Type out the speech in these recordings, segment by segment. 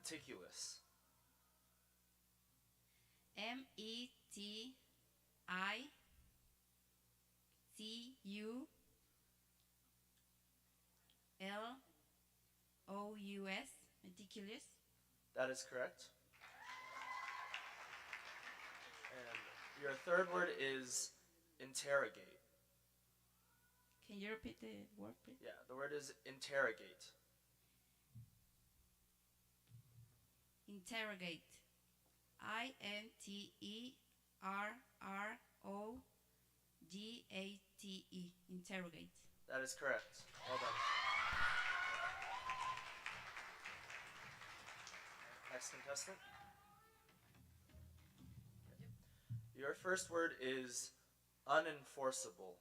Meticulous. Meticulous. Meticulous. That is correct. And your third word is interrogate. Can you repeat the word, please? Yeah, the word is interrogate. Interrogate. Interrogate. Interrogate. That is correct. Well done. Next contestant. Your first word is unenforceable.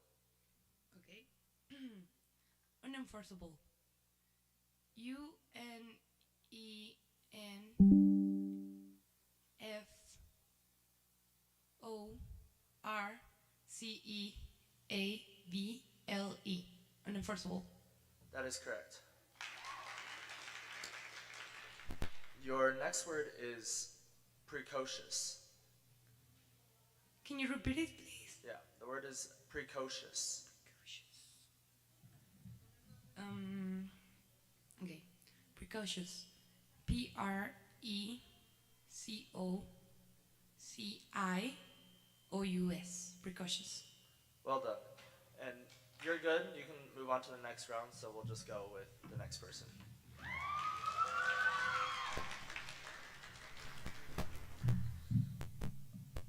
Okay. Unenforceable. Unenforceable. Unenforceable. That is correct. Your next word is precocious. Can you repeat it, please? Yeah, the word is precocious. Okay. Precocious. Precocious. Precocious. Well done. And you're good. You can move on to the next round, so we'll just go with the next person.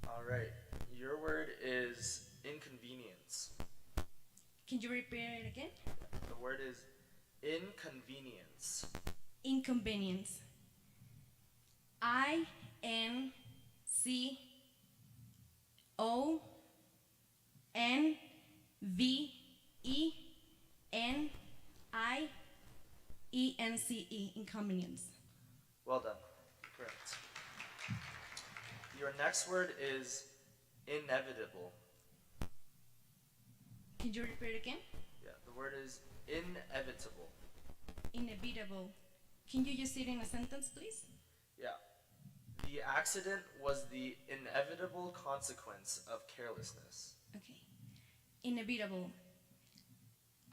All right. Your word is inconvenience. Can you repeat it again? The word is inconvenience. Inconvenience. INCONVENIENCE. Inconvenience. Well done. Correct. Your next word is inevitable. Can you repeat it again? Yeah, the word is inevitable. Inevitable. Can you use it in a sentence, please? Yeah. The accident was the inevitable consequence of carelessness. Okay. Inevitable.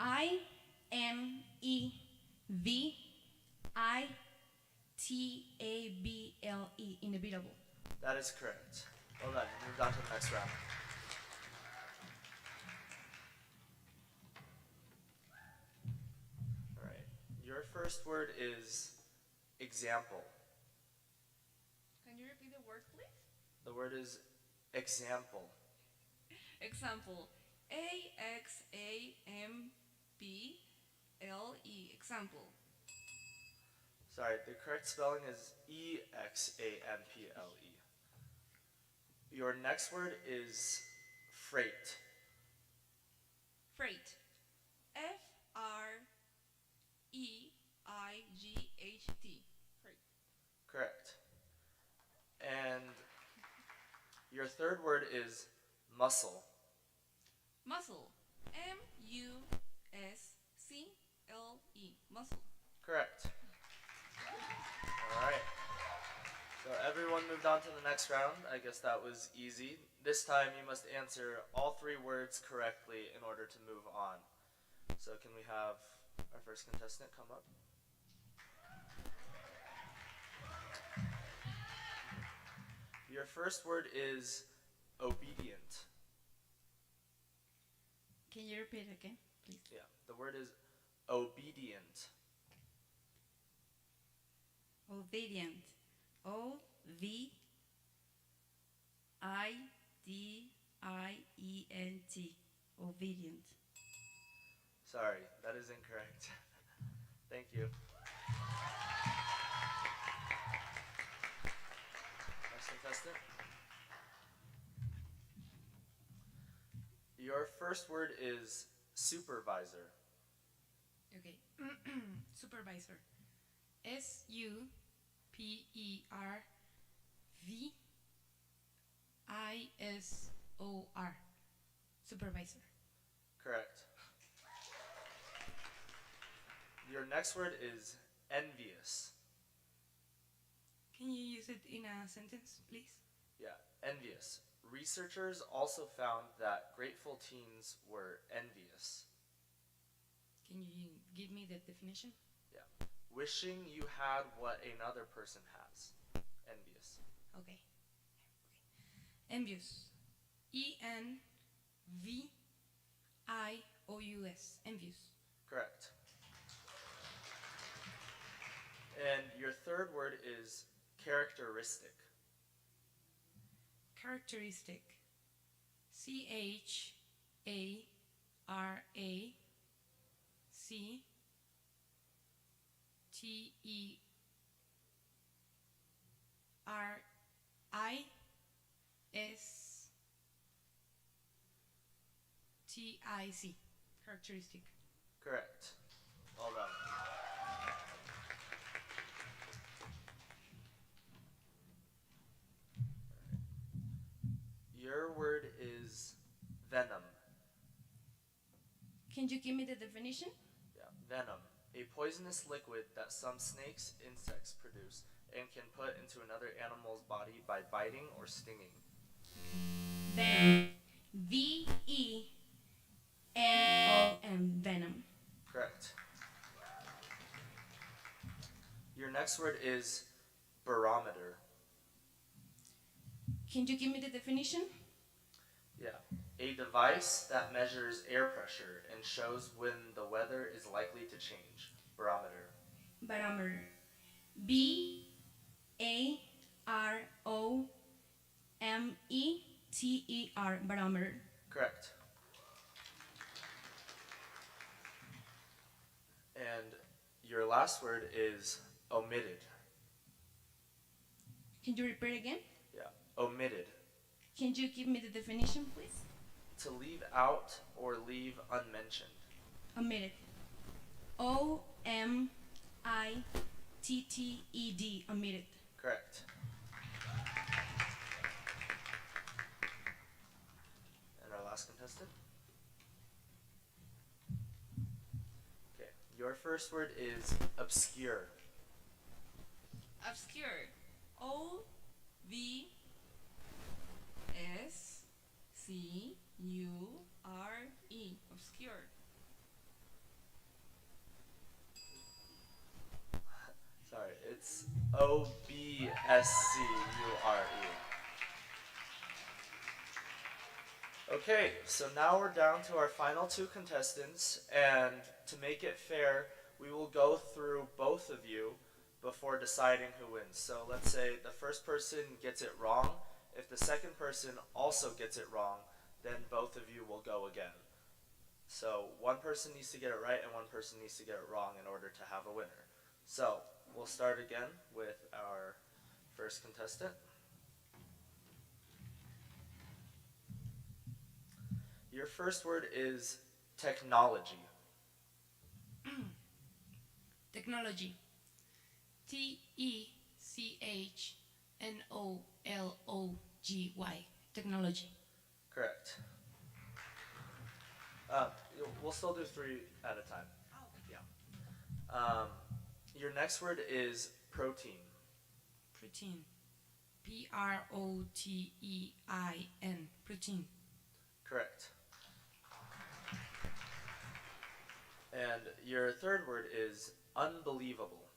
INEVITABLE. Inevitable. That is correct. Well done. You moved on to the next round. All right. Your first word is example. Can you repeat the word, please? The word is example. Example. AXAMPLE. Example. Sorry, the correct spelling is EXAMPLE. Your next word is freight. Freight. FREIGHT. Freight. Correct. And your third word is muscle. Muscle. MUSCLE. Muscle. Correct. All right. So everyone moved on to the next round. I guess that was easy. This time you must answer all three words correctly in order to move on. So can we have our first contestant come up? Your first word is obedient. Can you repeat it again, please? Yeah, the word is obedient. Obedient. OVIDIENT. Obedient. Sorry, that is incorrect. Thank you. Next contestant. Your first word is supervisor. Okay. Supervisor. SUPERVISOR. Supervisor. Correct. Your next word is envious. Can you use it in a sentence, please? Yeah, envious. Researchers also found that grateful teens were envious. Can you give me the definition? Yeah. Wishing you had what another person has. Envious. Okay. Envious. ENVIOUS. Envious. Correct. And your third word is characteristic. Characteristic. CHARACTERISTIC. Characteristic. Correct. Well done. Your word is venom. Can you give me the definition? Yeah, venom. A poisonous liquid that some snakes, insects produce and can put into another animal's body by biting or stinging. Venom. VENOM. Venom. Correct. Your next word is barometer. Can you give me the definition? Yeah. A device that measures air pressure and shows when the weather is likely to change. Barometer. Barometer. BAROMETER. Barometer. Correct. And your last word is omitted. Can you repeat again? Yeah. Omitted. Can you give me the definition, please? To leave out or leave unmentioned. Omitted. OMITTED. Omitted. Correct. And our last contestant. Okay. Your first word is obscure. Obscure. OVSCURE. Obscure. Sorry, it's OBSCURE. Okay, so now we're down to our final two contestants, and to make it fair, we will go through both of you before deciding who wins. So let's say the first person gets it wrong. If the second person also gets it wrong, then both of you will go again. So one person needs to get it right and one person needs to get it wrong in order to have a winner. So we'll start again with our first contestant. Your first word is technology. Technology. TECHNOLOGY. Technology. Correct. We'll still do three at a time. Yeah. Your next word is protein. Protein. PROTEIN. Protein. Correct. And your third word is unbelievable.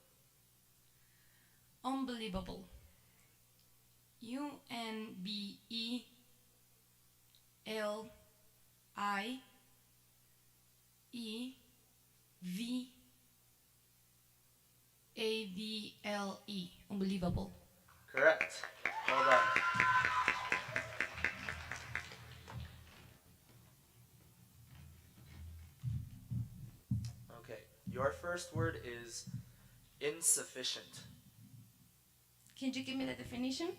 Unbelievable. UNBELIEVABLE. Unbelievable. Correct. Well done. Okay. Your first word is insufficient. Can you give me the definition?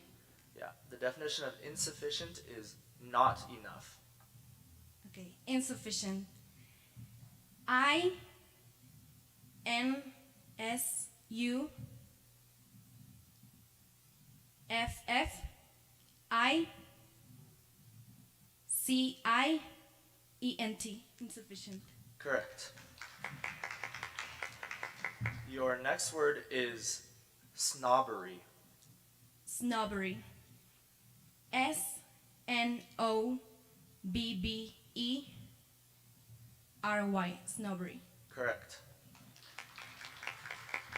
Yeah. The definition of insufficient is not enough. Okay. Insufficient. INSUFFICIENT. Insufficient. Correct. Your next word is snobbery. snobbery. snobbery, snobbery. Correct.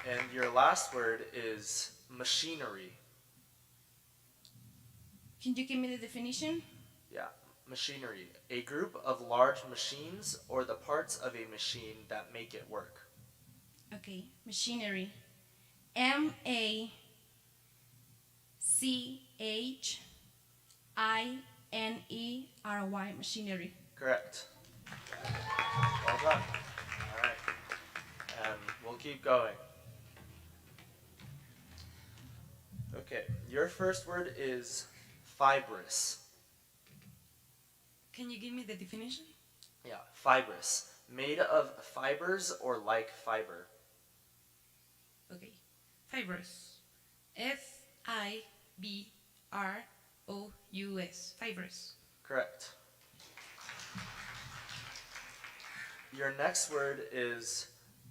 And your last word is machinery. Can you give me the definition? Yeah, machinery. A group of large machines or the parts of a machine that make it work. Okay, machinery. machinery, machinery. Correct. Well done. All right. And we'll keep going. Okay, your first word is fibrous. Can you give me the definition? Yeah, fibrous. Made of fibers or like fiber. Okay. Fibrous. Fibrous. Fibrous. Correct. Your next word is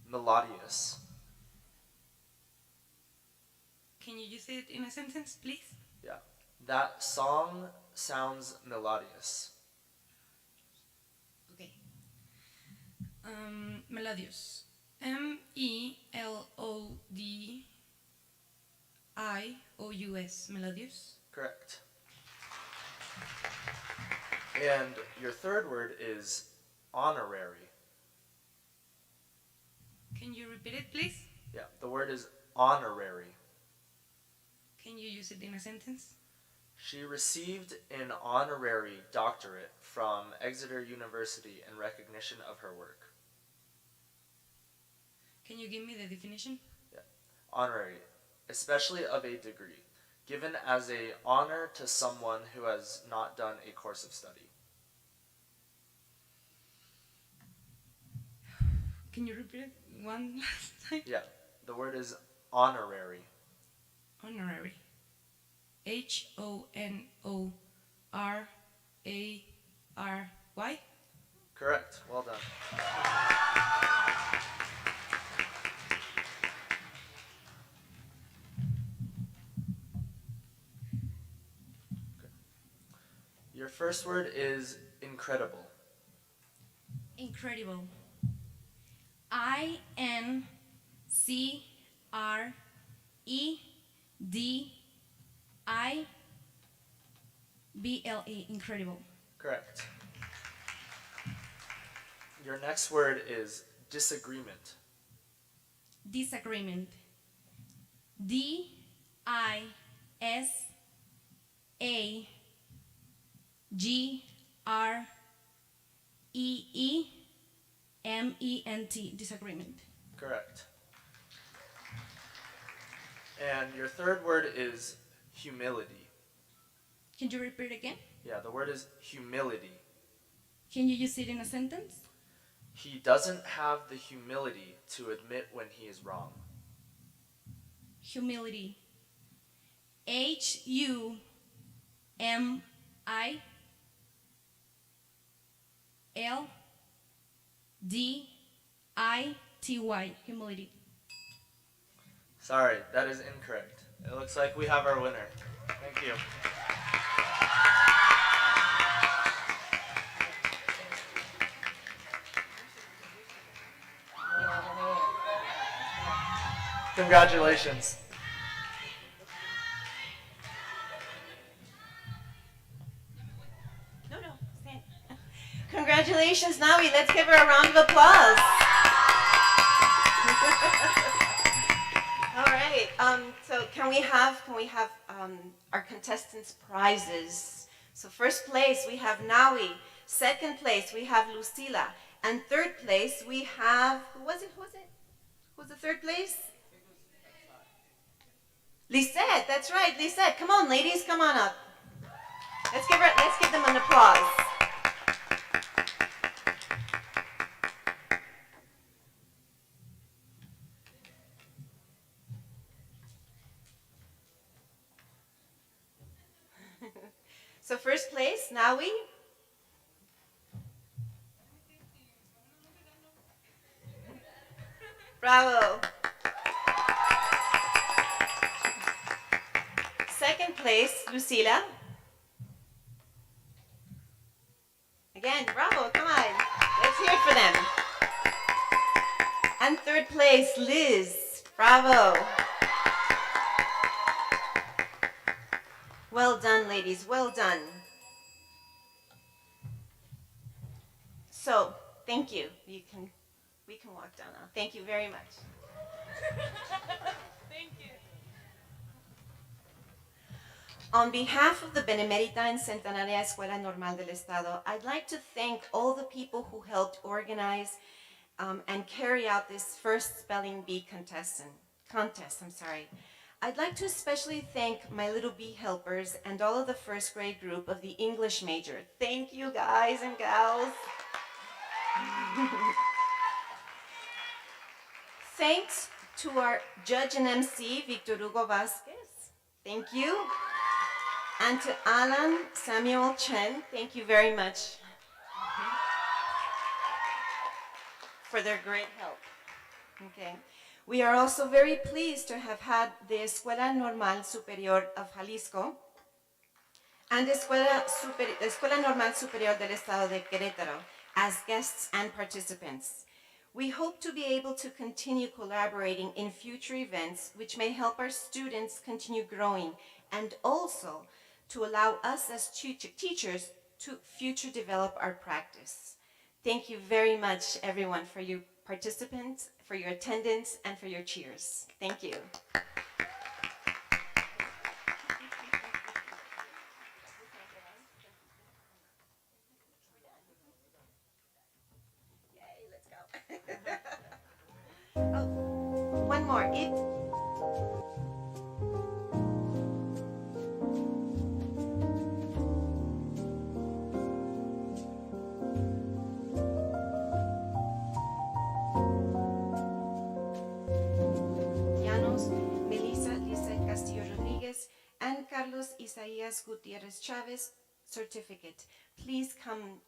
melodious. Can you use it in a sentence, please? Yeah. That song sounds melodious. Okay. Melodious. Melodious. Melodious. Correct. And your third word is honorary. Can you repeat it, please? Yeah, the word is honorary. Can you use it in a sentence? She received an honorary doctorate from Exeter University in recognition of her work. Can you give me the definition? Yeah. Honorary, especially of a degree, given as an honor to someone who has not done a course of study. Can you repeat it one last time? Yeah, the word is honorary. Honorary. HONORARY. Correct. Well done. Okay. Your first word is incredible. Incredible. INCREDIBLE. Incredible. Correct. Your next word is disagreement. Disagreement. DISAGREEMENT. Disagreement. Correct. And your third word is humility. Can you repeat again? Yeah, the word is humility. Can you use it in a sentence? He doesn't have the humility to admit when he is wrong. Humility. HUMILDITY. Humility. Sorry, that is incorrect. It looks like we have our winner. Thank you. Congratulations. No, stand. Congratulations, Nawi. Let's give her a round of applause. All right. So can we have our contestants' prizes? So first place we have Nawi. Second place we have Lucila, and third place we have who was it? Who's the third place? Lisette. That's right, Lisette. Come on, ladies. Come on up. Let's give them an applause. So first place, Nawi. Bravo. Second place, Lucila. Again, bravo, come on. Let's hear it for them. And third place, Liz. Bravo. Well done, ladies, well done. So, thank you. We can walk down now. Thank you very much. Thank you. On behalf of the Benemérita and Centenaria Escuela Normal del Estado, I'd like to thank all the people who helped organize and carry out this first spelling bee contest. I'd like to especially thank my little bee helpers and all of the first grade group of the English major. Thank you, guys and gals. Thanks to our judge and MC, Victor Hugo Vasquez. Thank you. And to Alan Samuel Chen, thank you very much for their great help. Okay. We are also very pleased to have had the Escuela Normal Superior of Jalisco and Escuela Normal Superior del Estado de Querétaro as guests and participants. We hope to be able to continue collaborating in future events which may help our students continue growing and also to allow us as teachers to future develop our practice. Thank you very much, everyone, for your participants, for your attendance, and for your cheers. Thank you. Yay, let's go. Oh, one more. And Carlos Isaías Gutierrez Chavez certificate. Please come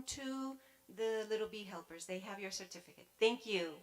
to the Little Bee Helpers. They have your certificate. Thank you.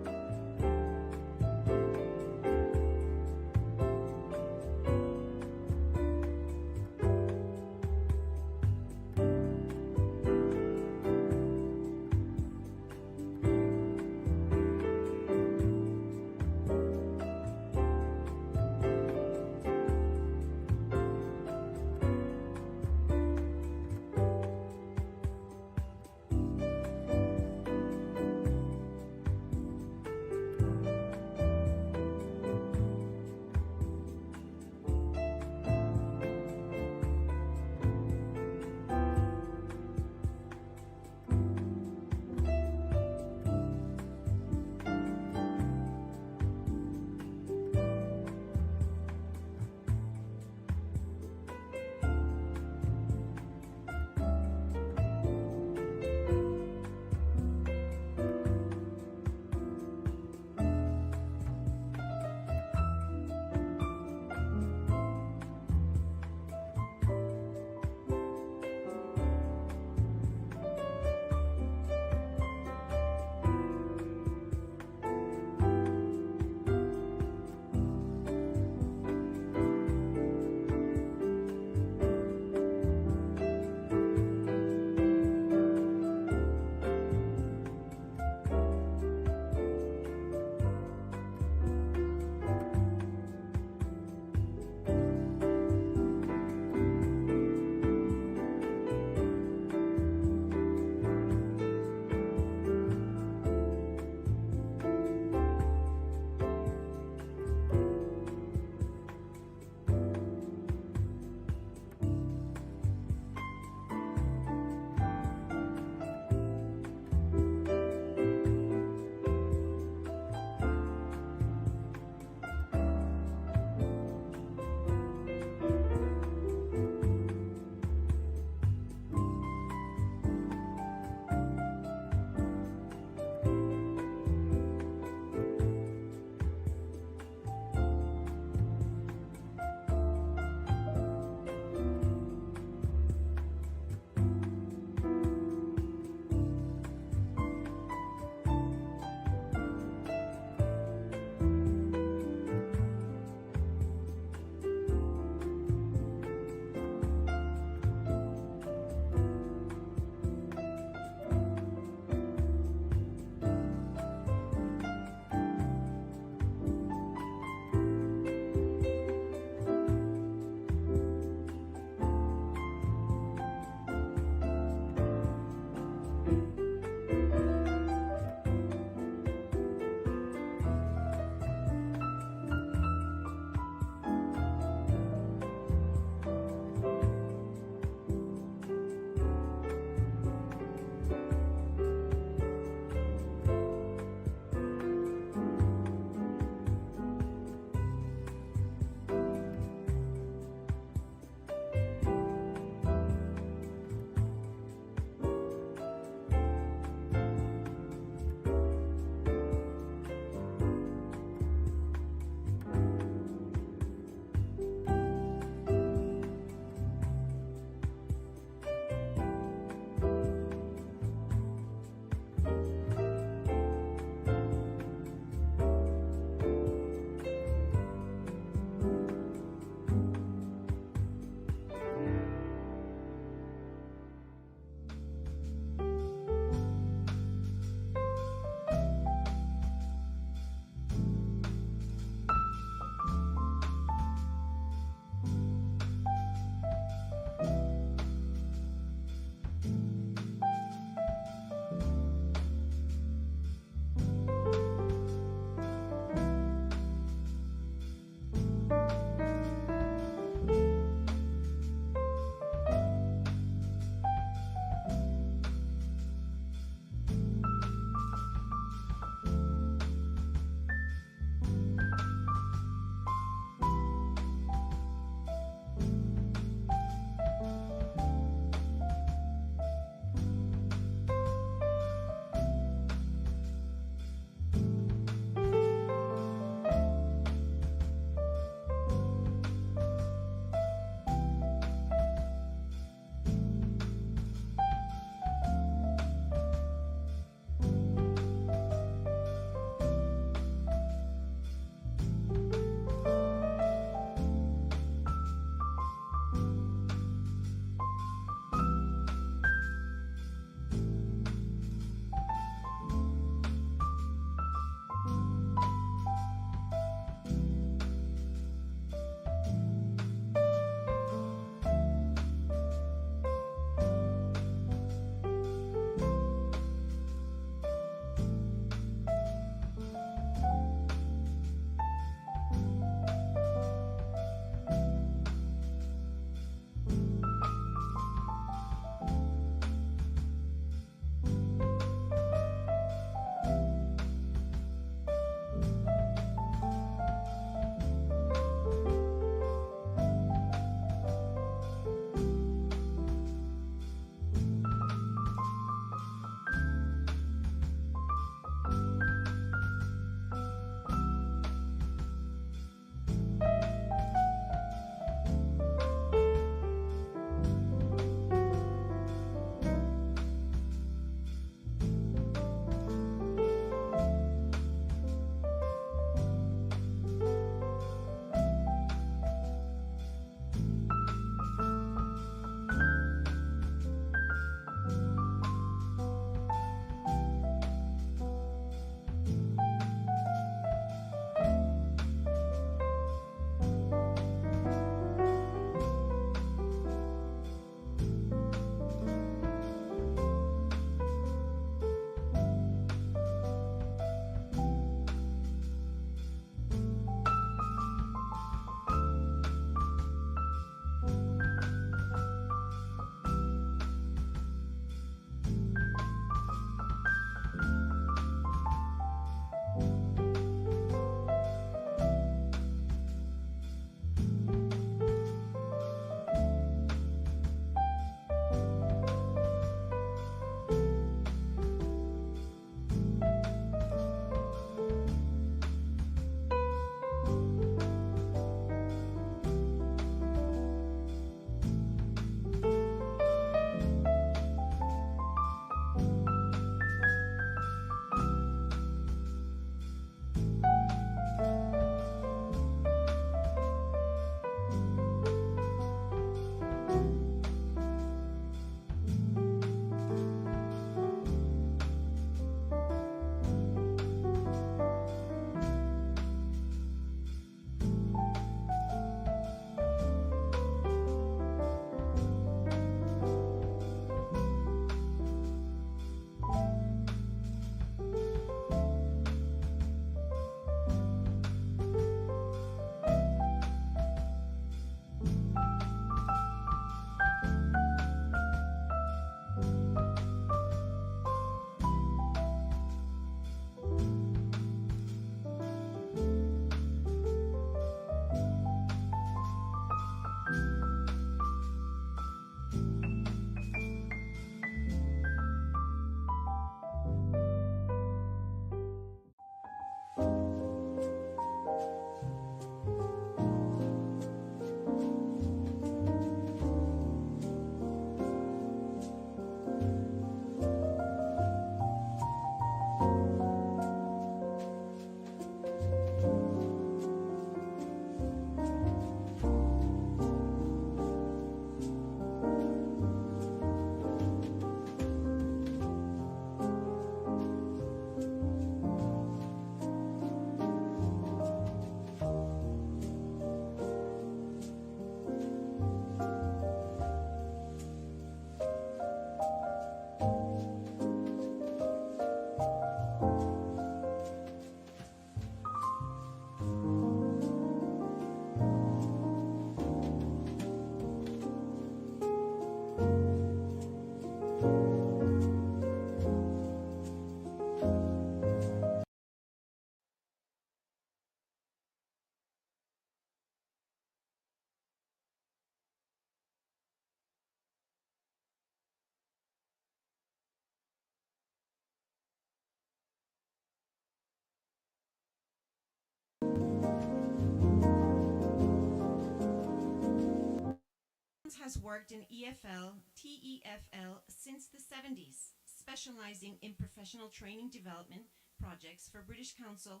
has worked in EFL, TEFL since the 70s, specializing in professional training development projects for British Council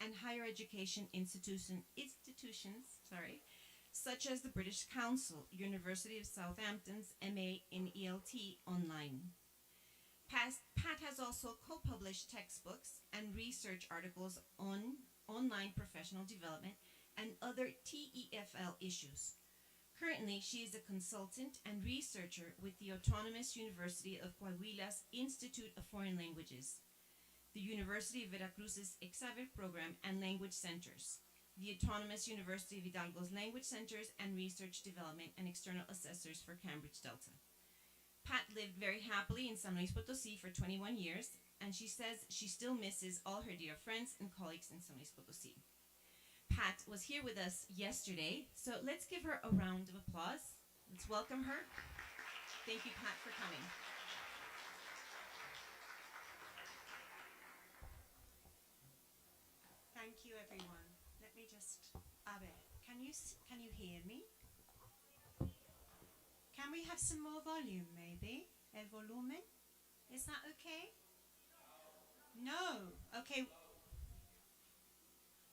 and higher education institutions, such as the British Council, University of Southampton's MA in ELT online. Pat has also co-published textbooks and research articles on online professional development and other TEFL issues. Currently, she is a consultant and researcher with the Autonomous University of Coahuila's Institute of Foreign Languages, the University of Veracruz's Exaver Program and Language Centers, the Autonomous University of Hidalgo's Language Centers and Research Development and External Assessors for Cambridge Delta. Pat lived very happily in San Luis Potosí for 21 years, and she says she still misses all her dear friends and colleagues in San Luis Potosí. Pat was here with us yesterday, so let's give her a round of applause. Let's welcome her. Thank you, Pat, for coming. Thank you, everyone. Let me just, can you hear me? Can we have some more volume, maybe? El volumen? Is that okay? No. Okay.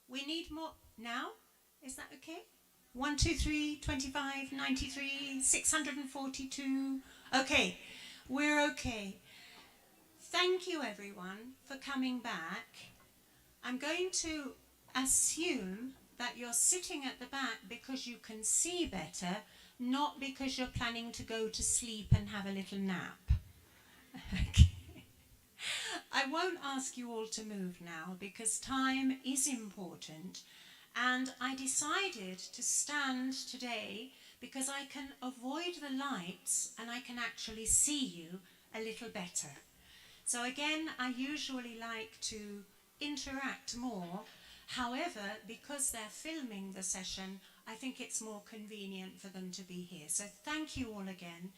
We need more now. Is that okay? 1, 2, 3, 25, 93, 642. Okay. We're okay. Thank you, everyone, for coming back. I'm going to assume that you're sitting at the back because you can see better, not because you're planning to go to sleep and have a little nap. Okay. I won't ask you all to move now because time is important, and I decided to stand today because I can avoid the lights and I can actually see you a little better. So again, I usually like to interact more. However, because they're filming the session, I think it's more convenient for them to be here. So thank you all again.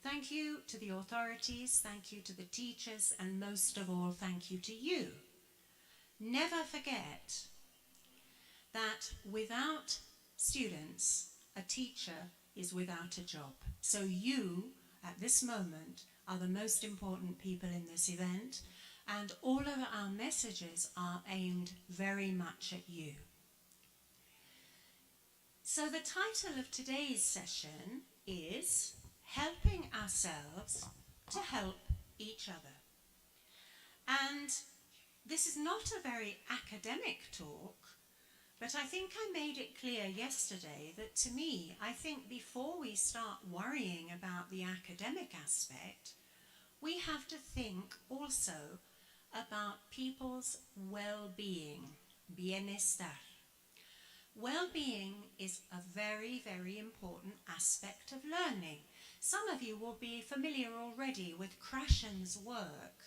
Thank you to the authorities, thank you to the teachers, and most of all, thank you to you. Never forget that without students, a teacher is without a job. So you, at this moment, are the most important people in this event, and all of our messages are aimed very much at you. So the title of today's session is Helping Ourselves to Help Each Other. And this is not a very academic talk, but I think I made it clear yesterday that to me, I think before we start worrying about the academic aspect, we have to think also about people's well-being, bienestar. Well-being is a very, very important aspect of learning. Some of you will be familiar already with Krashen's work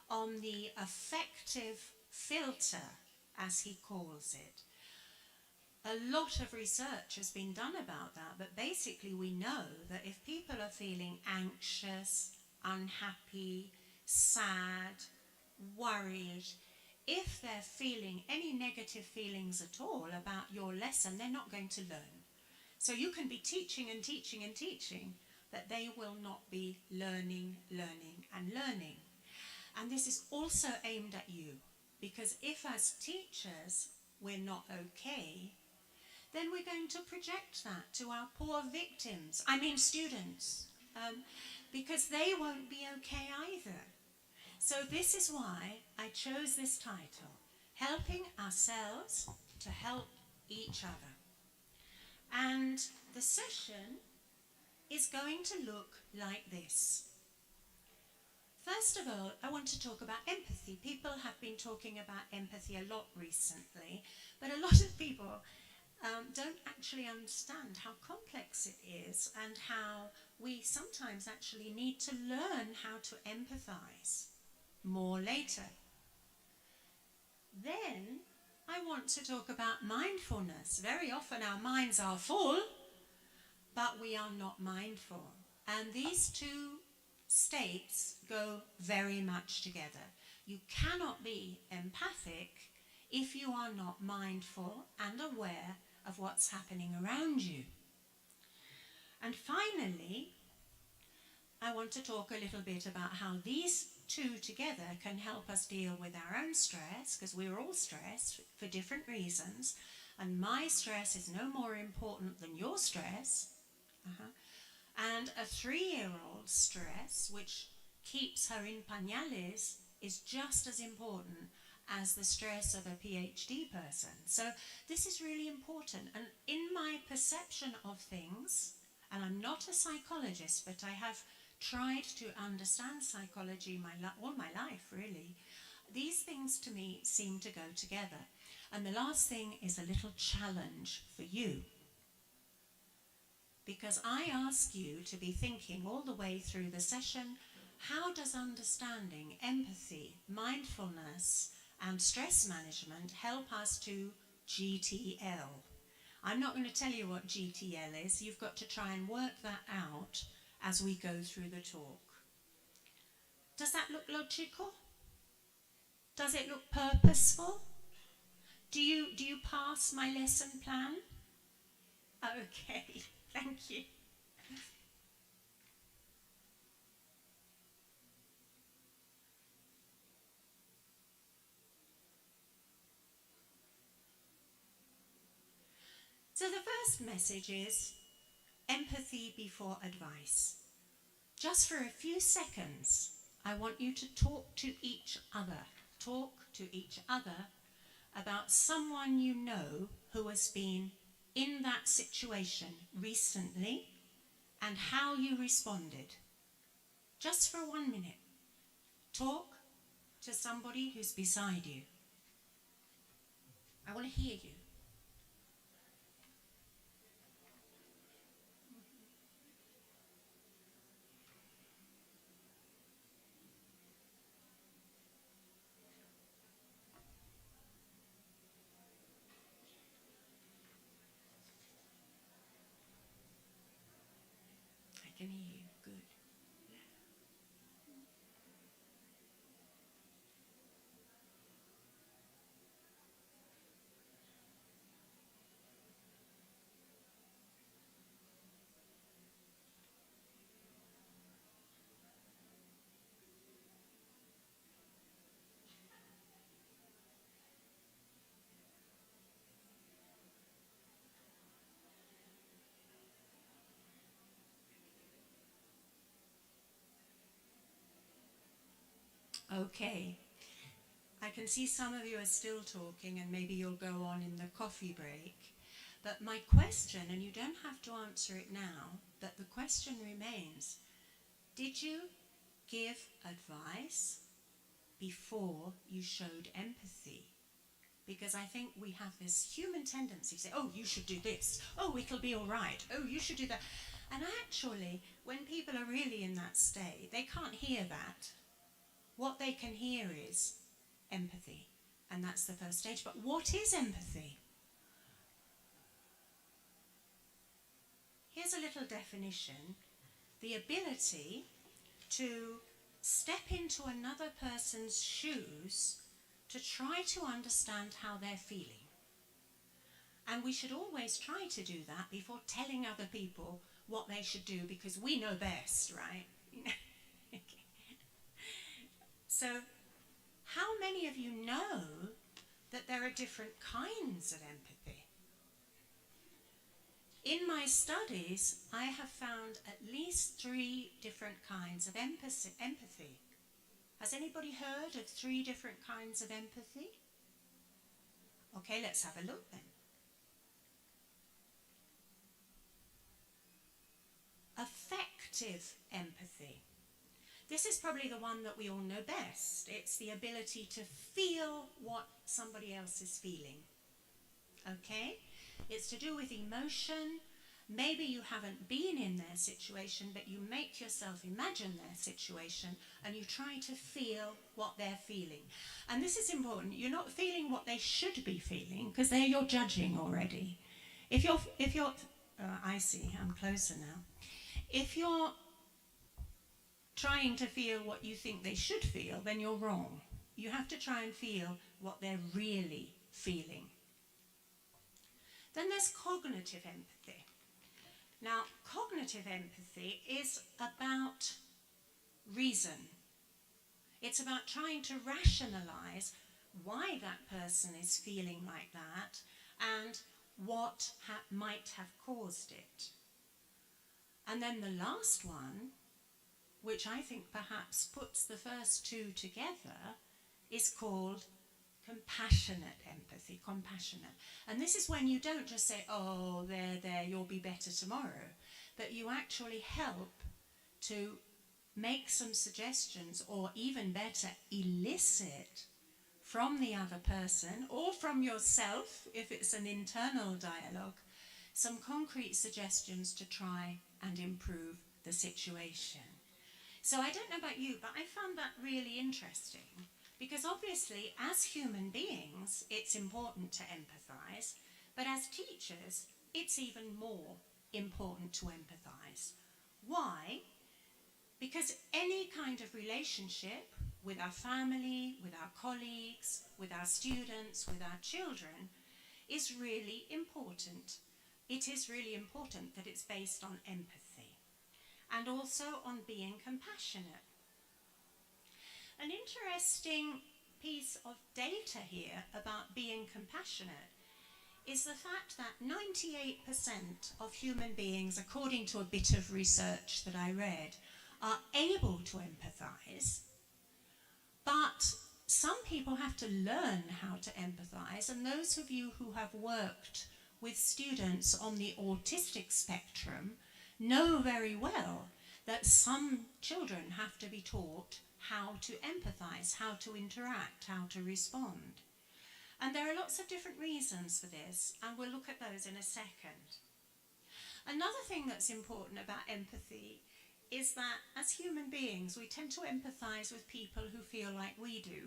on the affective filter, as he calls it. A lot of research has been done about that, but basically we know that if people are feeling anxious, unhappy, sad, worried, if they're feeling any negative feelings at all about your lesson, they're not going to learn. So you can be teaching and teaching and teaching, but they will not be learning, learning and learning. And this is also aimed at you, because if as teachers we're not okay, then we're going to project that to our poor victims, students, because they won't be okay either. So this is why I chose this title, Helping Ourselves to Help Each Other. And the session is going to look like this. First of all, I want to talk about empathy. People have been talking about empathy a lot recently, but a lot of people don't actually understand how complex it is and how we sometimes actually need to learn how to empathize. More later. Then I want to talk about mindfulness. Very often our minds are full, but we are not mindful. And these two states go very much together. You cannot be empathic if you are not mindful and aware of what's happening around you. And finally, I want to talk a little bit about how these two together can help us deal with our own stress, because we're all stressed for different reasons, and my stress is no more important than your stress. And a 3-year-old's stress, which keeps her in pañales, is just as important as the stress of a PhD person. So this is really important. And in my perception of things, and I'm not a psychologist, but I have tried to understand psychology all my life, really, these things to me seem to go together. And the last thing is a little challenge for you. Because I ask you to be thinking all the way through the session, how does understanding, empathy, mindfulness, and stress management help us to GTL? I'm not going to tell you what GTL is. You've got to try and work that out as we go through the talk. Does that look logical? Does it look purposeful? Do you pass my lesson plan? Okay, thank you. So the first message is empathy before advice. Just for a few seconds, I want you to talk to each other. Talk to each other about someone you know who has been in that situation recently and how you responded. Just for 1 minute. Talk to somebody who's beside you. I want to hear you. I can hear you. Good. Okay. I can see some of you are still talking and maybe you'll go on in the coffee break. But my question, and you don't have to answer it now, but the question remains, did you give advice before you showed empathy? Because I think we have this human tendency to say, oh, you should do this. Oh, it'll be all right. Oh, you should do that. And actually, when people are really in that state, they can't hear that. What they can hear is empathy. And that's the first stage. But what is empathy? Here's a little definition. The ability to step into another person's shoes to try to understand how they're feeling. And we should always try to do that before telling other people what they should do, because we know best, right? Okay. So, how many of you know that there are different kinds of empathy? In my studies, I have found at least 3 different kinds of empathy. Has anybody heard of 3 different kinds of empathy? Okay, let's have a look then. Affective empathy. This is probably the one that we all know best. It's the ability to feel what somebody else is feeling. Okay? It's to do with emotion. Maybe you haven't been in their situation, but you make yourself imagine their situation and you try to feel what they're feeling. And this is important. You're not feeling what they should be feeling, because they're you're judging already. If you're I see, I'm closer now. If you're trying to feel what you think they should feel, then you're wrong. You have to try and feel what they're really feeling. Then there's cognitive empathy. Now, cognitive empathy is about reason. It's about trying to rationalize why that person is feeling like that and what might have caused it. And then the last one, which I think perhaps puts the first two together, is called compassionate empathy, compassionate. And this is when you don't just say, oh, there, you'll be better tomorrow, but you actually help to make some suggestions, or even better, elicit from the other person or from yourself, if it's an internal dialogue, some concrete suggestions to try and improve the situation. So I don't know about you, but I found that really interesting, because obviously as human beings it's important to empathise, but as teachers it's even more important to empathise. Why? Because any kind of relationship with our family, with our colleagues, with our students, with our children is really important. It is really important that it's based on empathy and also on being compassionate. An interesting piece of data here about being compassionate is the fact that 98% of human beings, according to a bit of research that I read, are able to empathise, but some people have to learn how to empathise, and those of you who have worked with students on the autistic spectrum know very well that some children have to be taught how to empathise, how to interact, how to respond. And there are lots of different reasons for this, and we'll look at those in a second. Another thing that's important about empathy is that as human beings we tend to empathise with people who feel like we do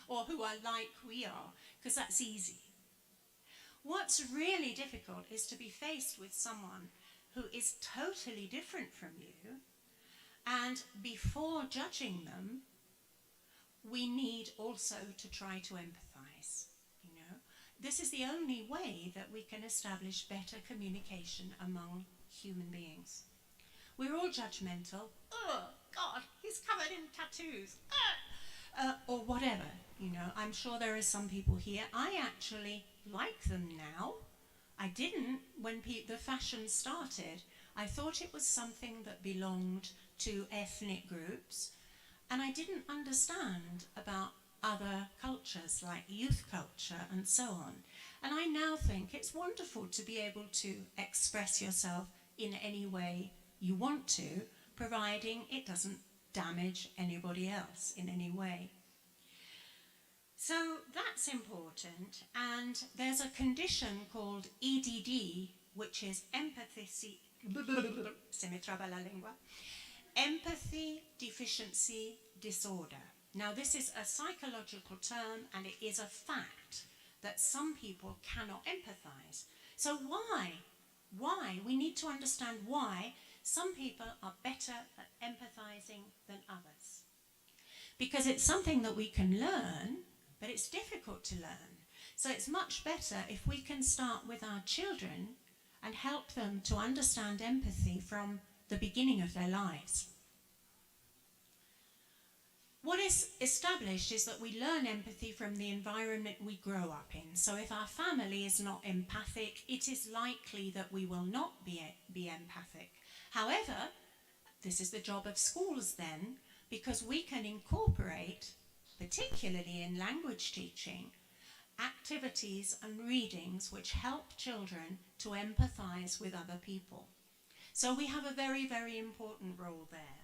or who are like we are, because that's easy. What's really difficult is to be faced with someone who is totally different from you, and before judging them we need also to try to empathise. This is the only way that we can establish better communication among human beings. We're all judgmental. Oh, God, he's covered in tattoos. Or whatever, I'm sure there are some people here. I actually like them now. I didn't when the fashion started. I thought it was something that belonged to ethnic groups, and I didn't understand about other cultures like youth culture and so on. And I now think it's wonderful to be able to express yourself in any way you want to, providing it doesn't damage anybody else in any way. So that's important, and there's a condition called EDD, which is empathy deficiency disorder. Now this is a psychological term, and it is a fact that some people cannot empathise. So why? We need to understand why some people are better at empathising than others. Because it's something that we can learn, but it's difficult to learn. So it's much better if we can start with our children and help them to understand empathy from the beginning of their lives. What is established is that we learn empathy from the environment we grow up in. So if our family is not empathic, it is likely that we will not be empathic. However, this is the job of schools then, because we can incorporate, particularly in language teaching, activities and readings which help children to empathise with other people. So we have a very, very important role there.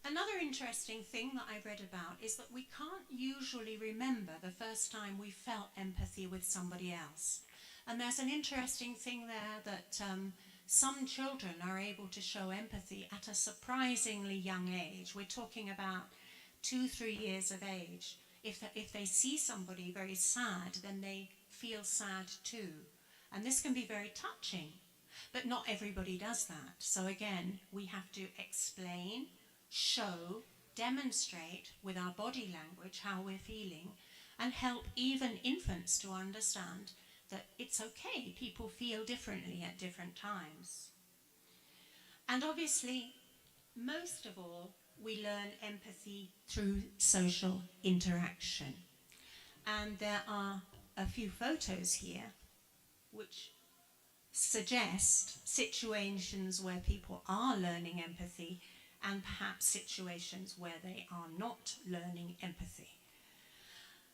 Another interesting thing that I read about is that we can't usually remember the first time we felt empathy with somebody else. And there's an interesting thing there that some children are able to show empathy at a surprisingly young age. We're talking about 2-3 years of age. If they see somebody very sad, then they feel sad too. And this can be very touching, but not everybody does that. So again, we have to explain, show, demonstrate with our body language how we're feeling, and help even infants to understand that it's okay, people feel differently at different times. And obviously, most of all, we learn empathy through social interaction. And there are a few photos here which suggest situations where people are learning empathy and perhaps situations where they are not learning empathy.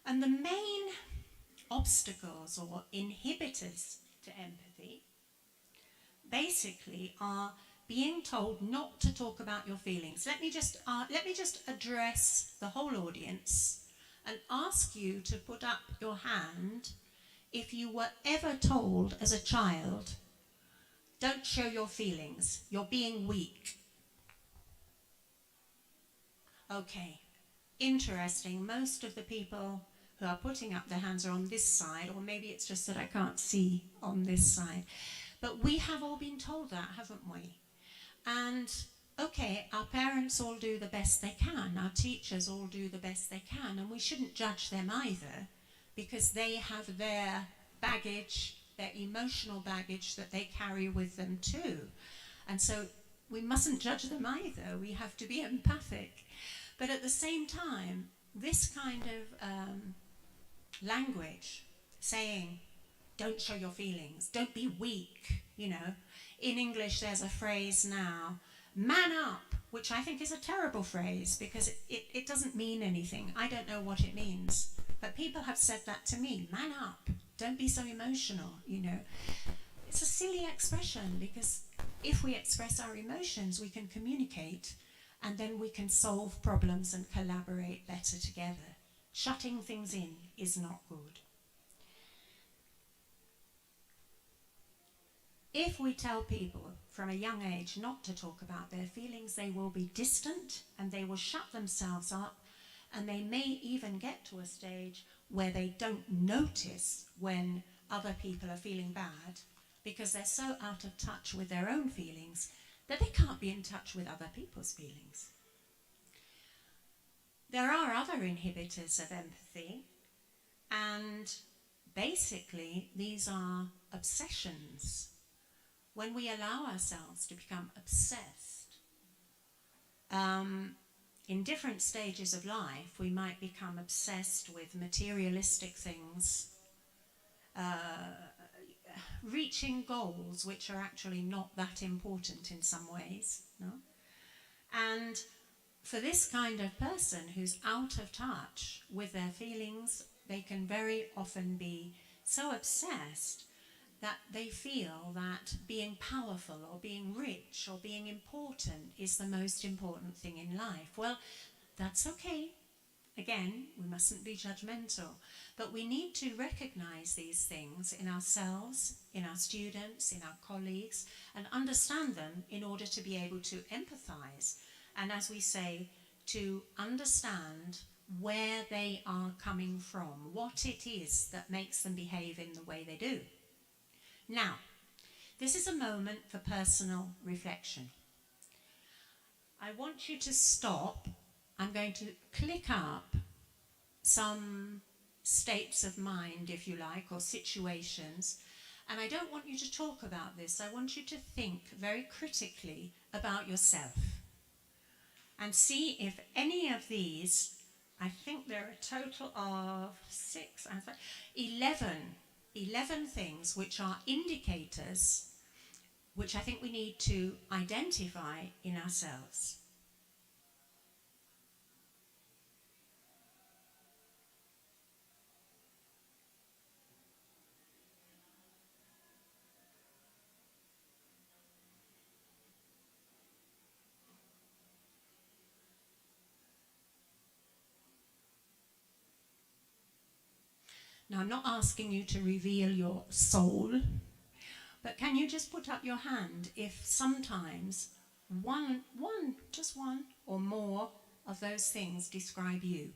And the main obstacles or inhibitors to empathy basically are being told not to talk about your feelings. Let me just address the whole audience and ask you to put up your hand if you were ever told as a child, don't show your feelings, you're being weak. Okay, interesting. Most of the people who are putting up their hands are on this side, or maybe it's just that I can't see on this side. But we have all been told that, haven't we? And okay, our parents all do the best they can, our teachers all do the best they can, and we shouldn't judge them either, because they have their baggage, their emotional baggage that they carry with them too. And so we mustn't judge them either, we have to be empathic. But at the same time, this kind of language, saying, don't show your feelings, don't be weak, you know. In English there's a phrase now, man up, which I think is a terrible phrase because it doesn't mean anything. I don't know what it means. But people have said that to me, man up, don't be so emotional, you know. It's a silly expression because if we express our emotions, we can communicate and then we can solve problems and collaborate better together. Shutting things in is not good. If we tell people from a young age not to talk about their feelings, they will be distant and they will shut themselves up, and they may even get to a stage where they don't notice when other people are feeling bad because they're so out of touch with their own feelings that they can't be in touch with other people's feelings. There are other inhibitors of empathy, and basically these are obsessions. When we allow ourselves to become obsessed, in different stages of life, we might become obsessed with materialistic things, reaching goals which are actually not that important in some ways, no? And for this kind of person who's out of touch with their feelings, they can very often be so obsessed that they feel that being powerful or being rich or being important is the most important thing in life. Well, that's okay. Again, we mustn't be judgmental, but we need to recognize these things in ourselves, in our students, in our colleagues, and understand them in order to be able to empathize. And as we say, to understand where they are coming from, what it is that makes them behave in the way they do. Now, this is a moment for personal reflection. I want you to stop. I'm going to click up some states of mind, if you like, or situations. And I don't want you to talk about this. I want you to think very critically about yourself and see if any of these, I think there are a total of 11 things which are indicators which I think we need to identify in ourselves. Now, I'm not asking you to reveal your soul, but can you just put up your hand if sometimes just one or more of those things describe you?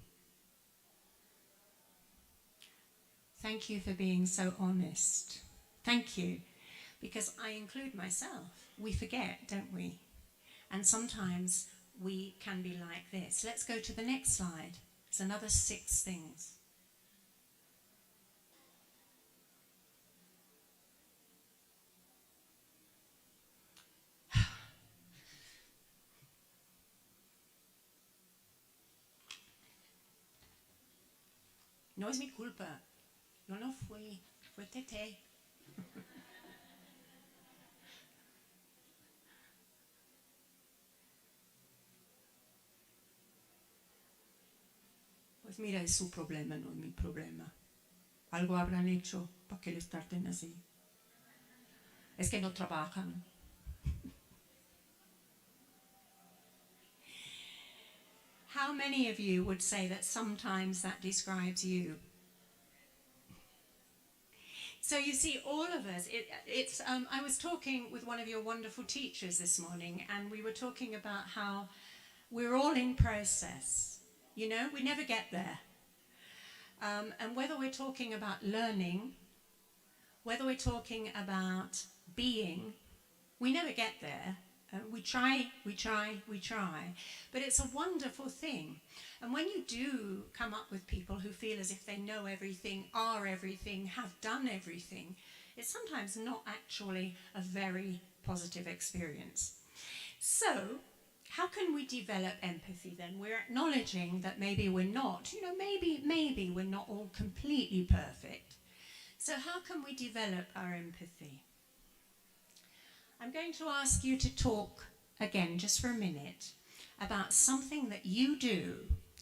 Thank you for being so honest. Thank you, because I include myself. We forget, don't we? And sometimes we can be like this. Let's go to the next slide. There's another 6 things. No es mi culpa. Yo no fui. Fue Tete. Pues mira, es su problema, no es mi problema. Algo habrán hecho para que les traten así. Es que no trabajan. How many of you would say that sometimes that describes you? So you see, all of us, I was talking with one of your wonderful teachers this morning, and we were talking about how we're all in process. You know, we never get there. And whether we're talking about learning, whether we're talking about being, we never get there. We try, but it's a wonderful thing. And when you do come up with people who feel as if they know everything, are everything, have done everything, it's sometimes not actually a very positive experience. So, how can we develop empathy then? We're acknowledging that maybe we're not, maybe we're not all completely perfect. So how can we develop our empathy? I'm going to ask you to talk again, just for a minute, about something that you do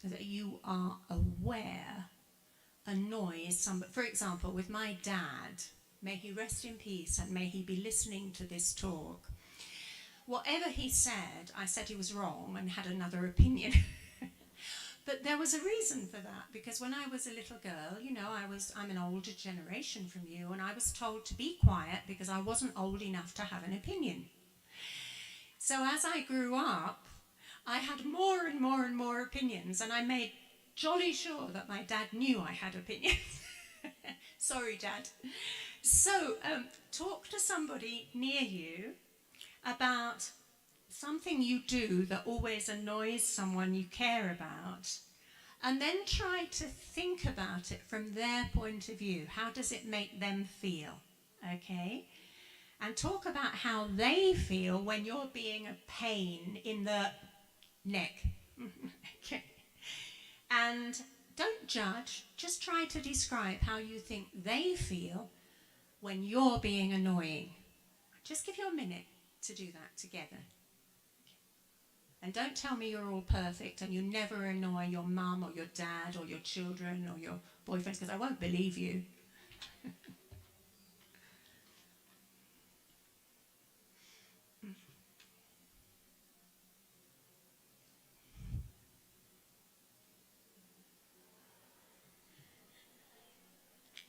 that you are aware annoys somebody. For example, with my dad, may he rest in peace and may he be listening to this talk. Whatever he said, I said he was wrong and had another opinion. But there was a reason for that, because when I was a little girl, I'm an older generation from you, and I was told to be quiet because I wasn't old enough to have an opinion. So as I grew up, I had more and more and more opinions, and I made jolly sure that my dad knew I had opinions. Sorry, Dad. So talk to somebody near you about something you do that always annoys someone you care about, and then try to think about it from their point of view. How does it make them feel? Okay? And talk about how they feel when you're being a pain in the neck. Okay? And don't judge, just try to describe how you think they feel when you're being annoying. Just give you a minute to do that together. And don't tell me you're all perfect and you never annoy your mum or your dad or your children or your boyfriends, because I won't believe you.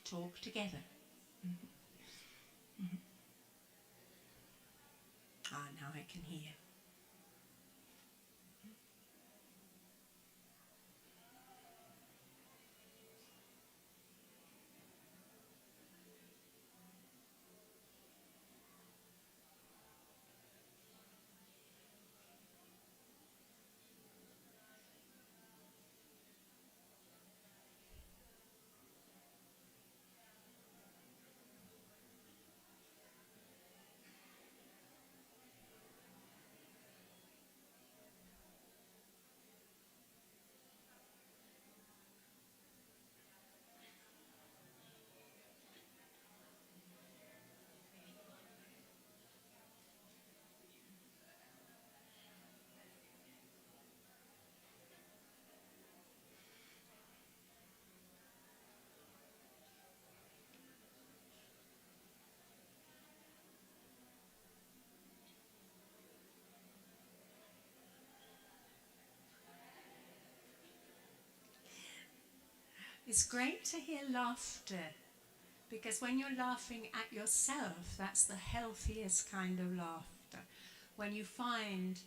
Talk together. Mm-hmm. Mm-hmm. Ah, now I can hear. It's great to hear laughter, because when you're laughing at yourself, that's the healthiest kind of laughter. When you find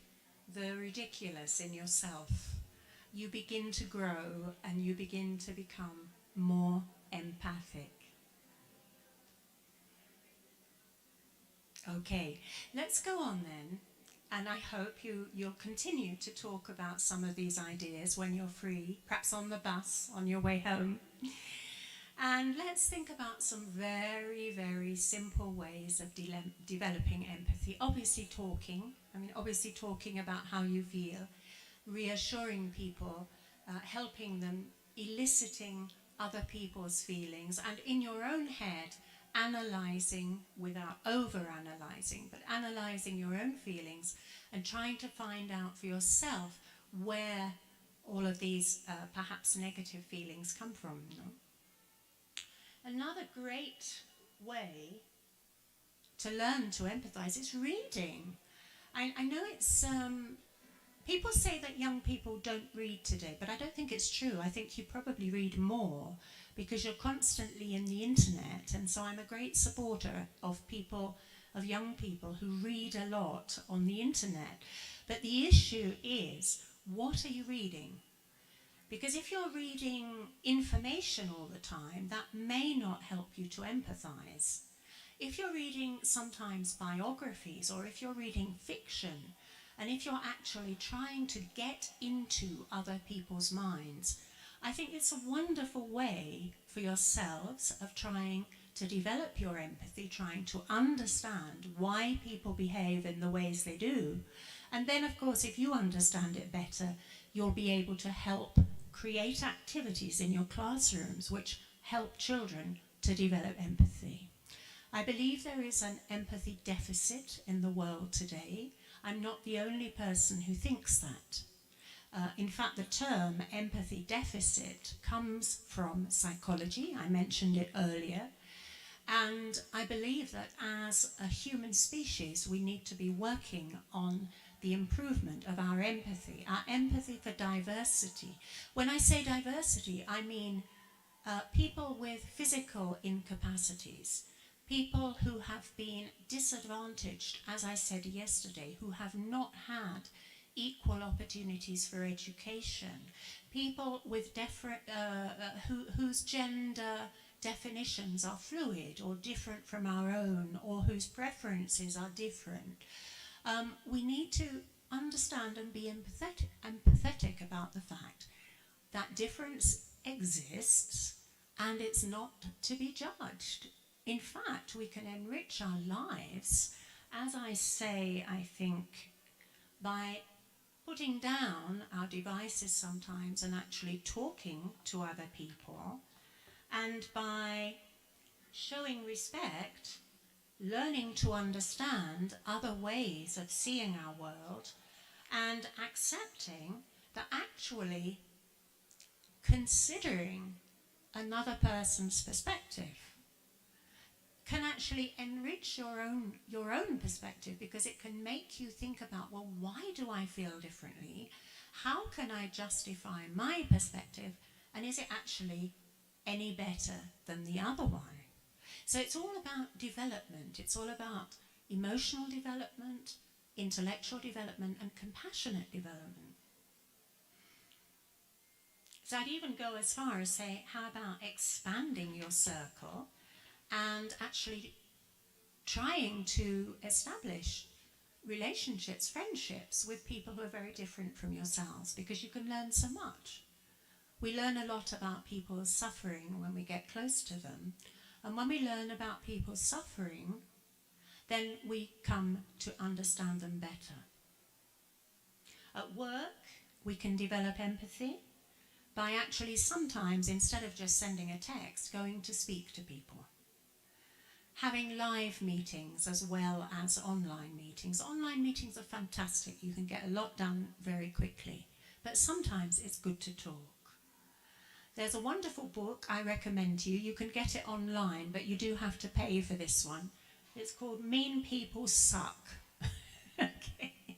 the ridiculous in yourself, you begin to grow and you begin to become more empathic. Okay, let's go on then. And I hope you'll continue to talk about some of these ideas when you're free, perhaps on the bus, on your way home. And let's think about some very, very simple ways of developing empathy. Obviously talking about how you feel, reassuring people, helping them, eliciting other people's feelings and in your own head analysing without over-analysing, but analysing your own feelings and trying to find out for yourself where all of these perhaps negative feelings come from. You know? Another great way to learn to empathise is reading. I know it's... people say that young people don't read today, but I don't think it's true. I think you probably read more because you're constantly in the internet, and so I'm a great supporter of people, of young people who read a lot on the internet. But the issue is, what are you reading? Because if you're reading information all the time, that may not help you to empathise. If you're reading sometimes biographies, or if you're reading fiction, and if you're actually trying to get into other people's minds, I think it's a wonderful way for yourselves of trying to develop your empathy, trying to understand why people behave in the ways they do. And then, of course, if you understand it better, you'll be able to help create activities in your classrooms which help children to develop empathy. I believe there is an empathy deficit in the world today. I'm not the only person who thinks that. In fact, the term empathy deficit comes from psychology. I mentioned it earlier. And I believe that as a human species, we need to be working on the improvement of our empathy for diversity. When I say diversity, I mean people with physical incapacities, people who have been disadvantaged, as I said yesterday, who have not had equal opportunities for education, people with whose gender definitions are fluid or different from our own, or whose preferences are different. We need to understand and be empathetic about the fact that difference exists and it's not to be judged. In fact, we can enrich our lives, as I say, I think, by putting down our devices sometimes and actually talking to other people, and by showing respect, learning to understand other ways of seeing our world, and accepting that actually considering another person's perspective can actually enrich your own perspective, because it can make you think about, well, why do I feel differently? How can I justify my perspective? And is it actually any better than the other one? So it's all about development. It's all about emotional development, intellectual development, and compassionate development. So I'd even go as far as say, how about expanding your circle and actually trying to establish relationships, friendships with people who are very different from yourselves, because you can learn so much. We learn a lot about people's suffering when we get close to them, and when we learn about people's suffering, then we come to understand them better. At work, we can develop empathy by actually sometimes, instead of just sending a text, going to speak to people. Having live meetings as well as online meetings. Online meetings are fantastic. You can get a lot done very quickly. But sometimes it's good to talk. There's a wonderful book I recommend to you. You can get it online, but you do have to pay for this one. It's called Mean People Suck. Okay.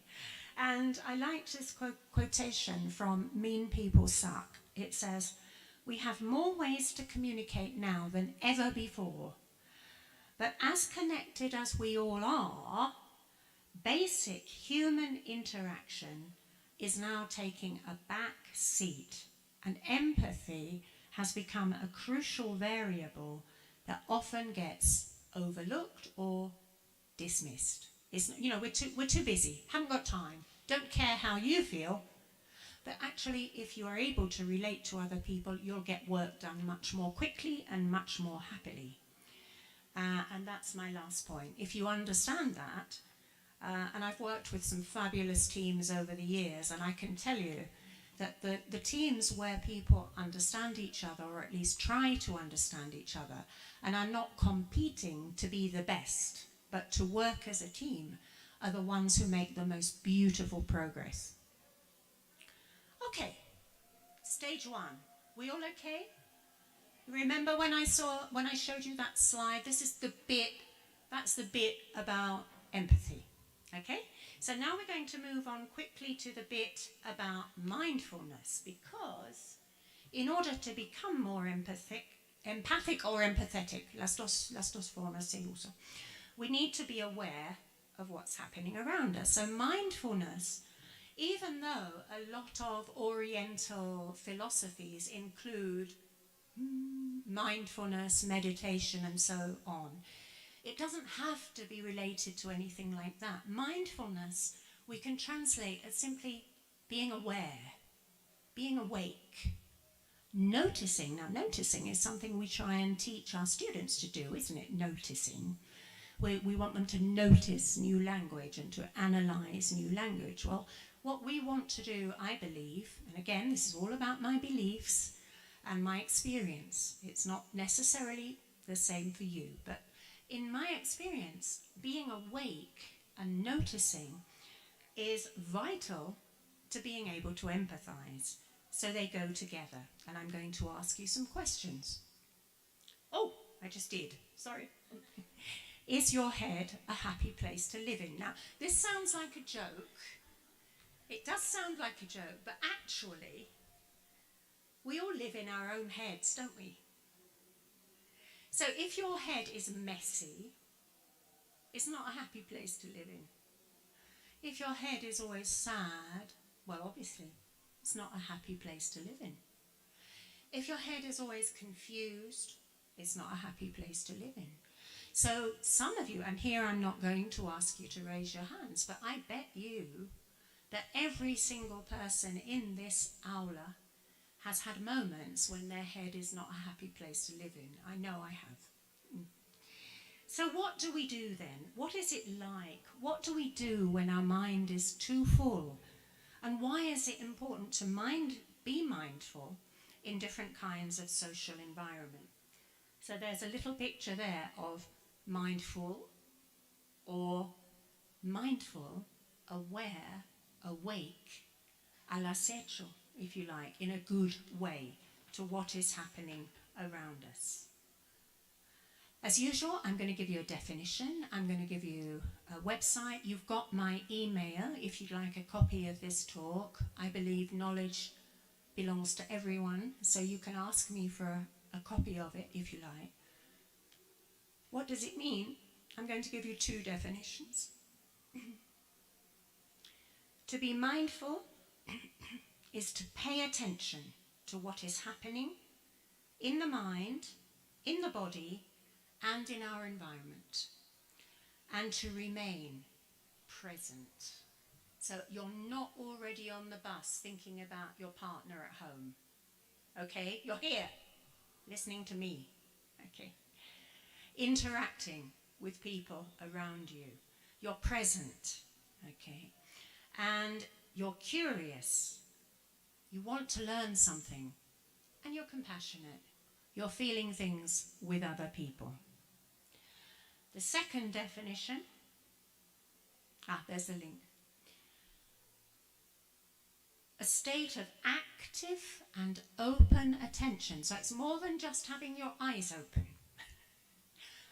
And I liked this quotation from Mean People Suck. It says, "We have more ways to communicate now than ever before. But as connected as we all are, basic human interaction is now taking a back seat, and empathy has become a crucial variable that often gets overlooked or dismissed. It's, you know, we're too busy, haven't got time, don't care how you feel." But actually, if you are able to relate to other people, you'll get work done much more quickly and much more happily. And that's my last point. If you understand that, and I've worked with some fabulous teams over the years, and I can tell you that the teams where people understand each other, or at least try to understand each other, and are not competing to be the best, but to work as a team, are the ones who make the most beautiful progress. Okay, stage one. We all okay? Remember when I showed you that slide? This is the bit, that's the bit about empathy. Okay? So now we're going to move on quickly to the bit about mindfulness, because in order to become more empathic or empathetic, las dos formas se usan, we need to be aware of what's happening around us. So mindfulness, even though a lot of Oriental philosophies include mindfulness, meditation, and so on, it doesn't have to be related to anything like that. Mindfulness we can translate as simply being aware, being awake, noticing. Now, noticing is something we try and teach our students to do, isn't it? Noticing. We want them to notice new language and to analyze new language. Well, what we want to do, I believe, and again, this is all about my beliefs and my experience. It's not necessarily the same for you, but in my experience, being awake and noticing is vital to being able to empathize. So they go together, and I'm going to ask you some questions. Oh, I just did. Sorry. Is your head a happy place to live in? Now, this sounds like a joke. It does sound like a joke, but actually, we all live in our own heads, don't we? So if your head is messy, it's not a happy place to live in. If your head is always sad, well, obviously, it's not a happy place to live in. If your head is always confused, it's not a happy place to live in. So some of you, and here I'm not going to ask you to raise your hands, but I bet you that every single person in this aula has had moments when their head is not a happy place to live in. I know I have. So what do we do then? What is it like? What do we do when our mind is too full? And why is it important to be mindful in different kinds of social environment? So there's a little picture there of mindful, or mindful, aware, awake, al acecho, if you like, in a good way to what is happening around us. As usual, I'm going to give you a definition. I'm going to give you a website. You've got my email if you'd like a copy of this talk. I believe knowledge belongs to everyone, so you can ask me for a copy of it if you like. What does it mean? I'm going to give you two definitions. To be mindful is to pay attention to what is happening in the mind, in the body, and in our environment, and to remain present. So you're not already on the bus thinking about your partner at home. Okay? You're here, listening to me. Okay? Interacting with people around you. You're present. Okay? And you're curious. You want to learn something. And you're compassionate. You're feeling things with other people. The second definition, there's the link. A state of active and open attention. So it's more than just having your eyes open.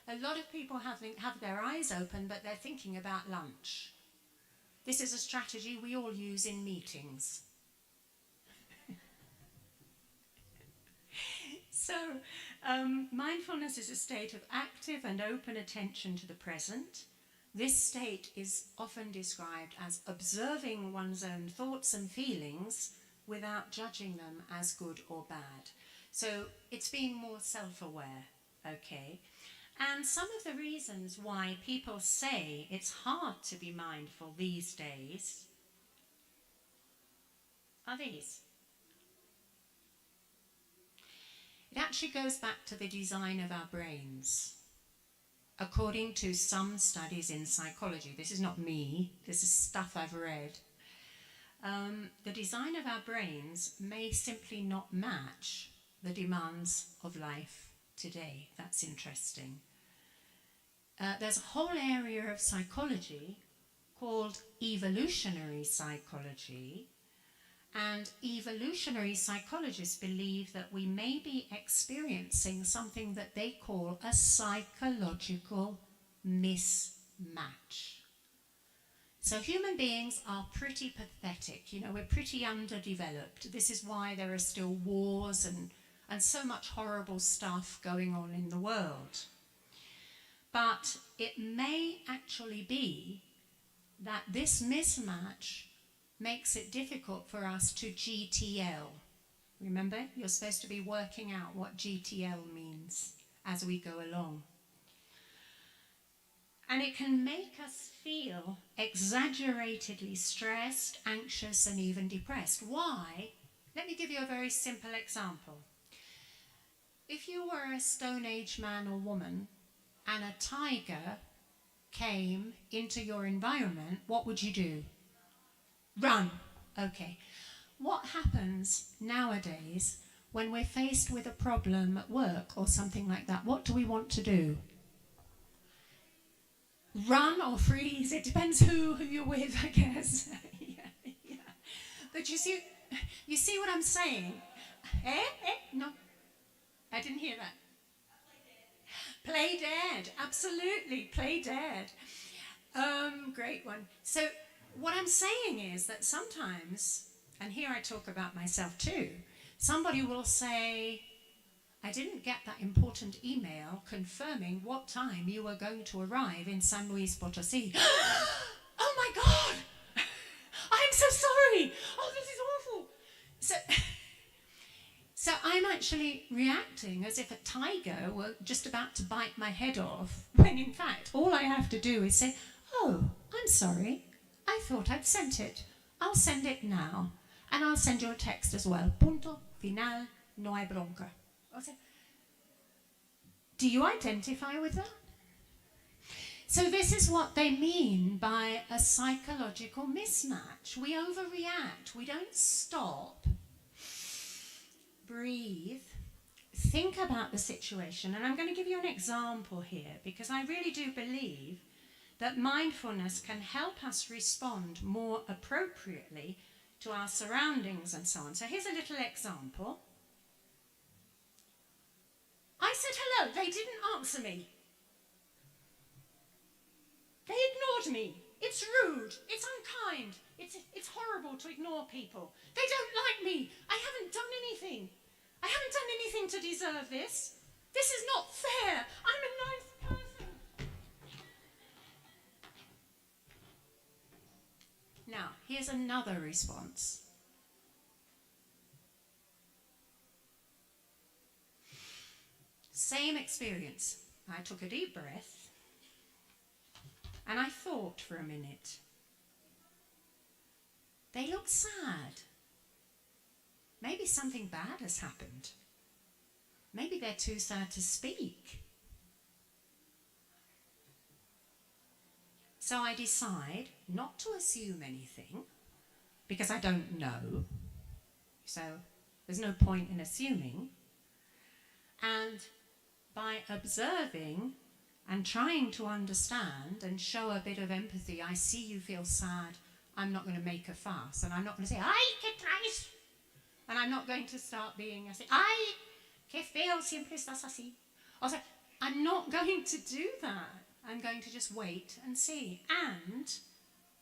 A lot of people have their eyes open, but they're thinking about lunch. This is a strategy we all use in meetings. So, mindfulness is a state of active and open attention to the present. This state is often described as observing one's own thoughts and feelings without judging them as good or bad. So it's being more self-aware, okay? And some of the reasons why people say it's hard to be mindful these days are these. It actually goes back to the design of our brains. According to some studies in psychology, this is not me, this is stuff I've read, the design of our brains may simply not match the demands of life today. That's interesting. There's a whole area of psychology called evolutionary psychology, and evolutionary psychologists believe that we may be experiencing something that they call a psychological mismatch. So human beings are pretty pathetic, you know, we're pretty underdeveloped. This is why there are still wars and so much horrible stuff going on in the world. But it may actually be that this mismatch makes it difficult for us to GTL. Remember, you're supposed to be working out what GTL means as we go along. And it can make us feel exaggeratedly stressed, anxious, and even depressed. Why? Let me give you a very simple example. If you were a Stone Age man or woman and a tiger came into your environment, what would you do? Run. Okay. What happens nowadays when we're faced with a problem at work or something like that? What do we want to do? Run or freeze? It depends who you're with, I guess. yeah. But you see what I'm saying? No, I didn't hear that. Play dead, absolutely, play dead. Great one. So what I'm saying is that sometimes, and here I talk about myself too, somebody will say, I didn't get that important email confirming what time you were going to arrive in San Luis Potosí. Oh my God! I'm so sorry! Oh, this is awful! So I'm actually reacting as if a tiger were just about to bite my head off, when in fact all I have to do is say, oh, I'm sorry, I thought I'd sent it. I'll send it now. And I'll send you a text as well. Punto final, no hay bronca. Do you identify with that? So this is what they mean by a psychological mismatch. We overreact. We don't stop, breathe, think about the situation. And I'm going to give you an example here because I really do believe that mindfulness can help us respond more appropriately to our surroundings and so on. So here's a little example. I said hello, they didn't answer me. They ignored me. It's rude, it's unkind, it's horrible to ignore people. They don't like me. I haven't done anything. I haven't done anything to deserve this. This is not fair. I'm a nice person. Now, here's another response. Same experience. I took a deep breath and I thought for a minute. They look sad. Maybe something bad has happened. Maybe they're too sad to speak. So I decide not to assume anything because I don't know. So there's no point in assuming. And by observing and trying to understand and show a bit of empathy, I see you feel sad, I'm not going to make a fuss. And I'm not going to say, ay, qué traes. And I'm not going to start being, ay, qué feo, siempre estás así. O sea, I'm not going to do that. I'm going to just wait and see. And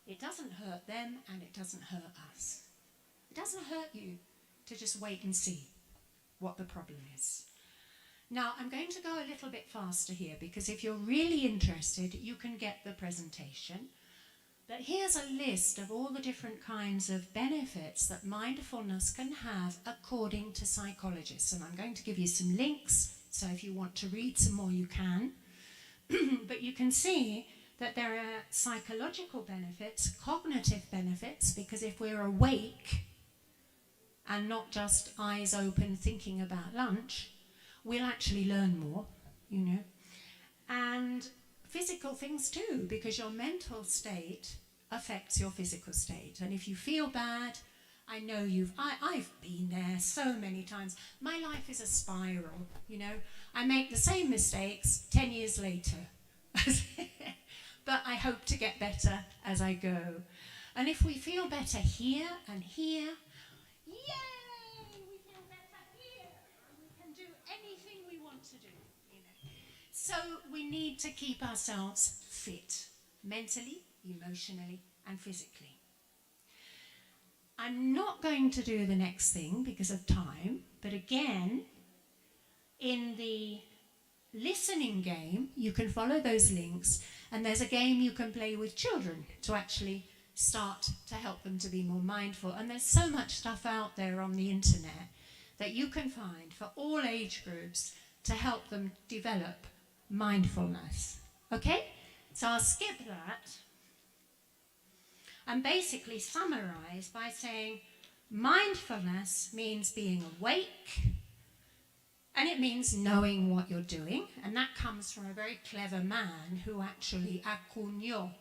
it doesn't hurt them and it doesn't hurt us. It doesn't hurt you to just wait and see what the problem is. Now, I'm going to go a little bit faster here because if you're really interested, you can get the presentation. But here's a list of all the different kinds of benefits that mindfulness can have according to psychologists. And I'm going to give you some links, so if you want to read some more, you can. But you can see that there are psychological benefits, cognitive benefits, because if we're awake and not just eyes open thinking about lunch, we'll actually learn more, you know. And physical things too, because your mental state affects your physical state. And if you feel bad, I know I've been there so many times. My life is a spiral, you know. I make the same mistakes 10 years later. But I hope to get better as I go. And if we feel better here and here, yay! We feel better here. We can do anything we want to do, you know. So we need to keep ourselves fit, mentally, emotionally, and physically. I'm not going to do the next thing because of time, but again, in the listening game, you can follow those links, and there's a game you can play with children to actually start to help them to be more mindful. And there's so much stuff out there on the internet that you can find for all age groups to help them develop mindfulness. Okay? So I'll skip that and basically summarize by saying mindfulness means being awake, and it means knowing what you're doing, and that comes from a very clever man who actually acuñó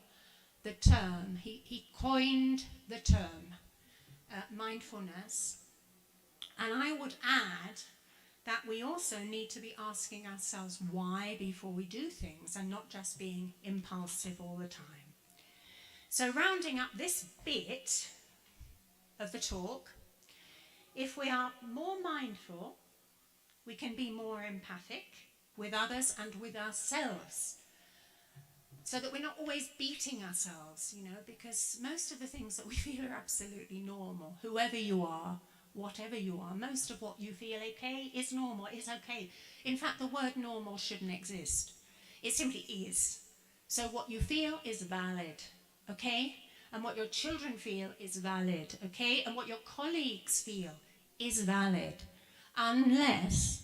the term. He coined the term mindfulness. And I would add that we also need to be asking ourselves why before we do things, and not just being impulsive all the time. So rounding up this bit of the talk, if we are more mindful, we can be more empathic with others and with ourselves, so that we're not always beating ourselves, you know, because most of the things that we feel are absolutely normal. Whoever you are, whatever you are, most of what you feel okay is normal, is okay. In fact, the word normal shouldn't exist. It simply is. So what you feel is valid, okay? And what your children feel is valid, okay? And what your colleagues feel is valid, unless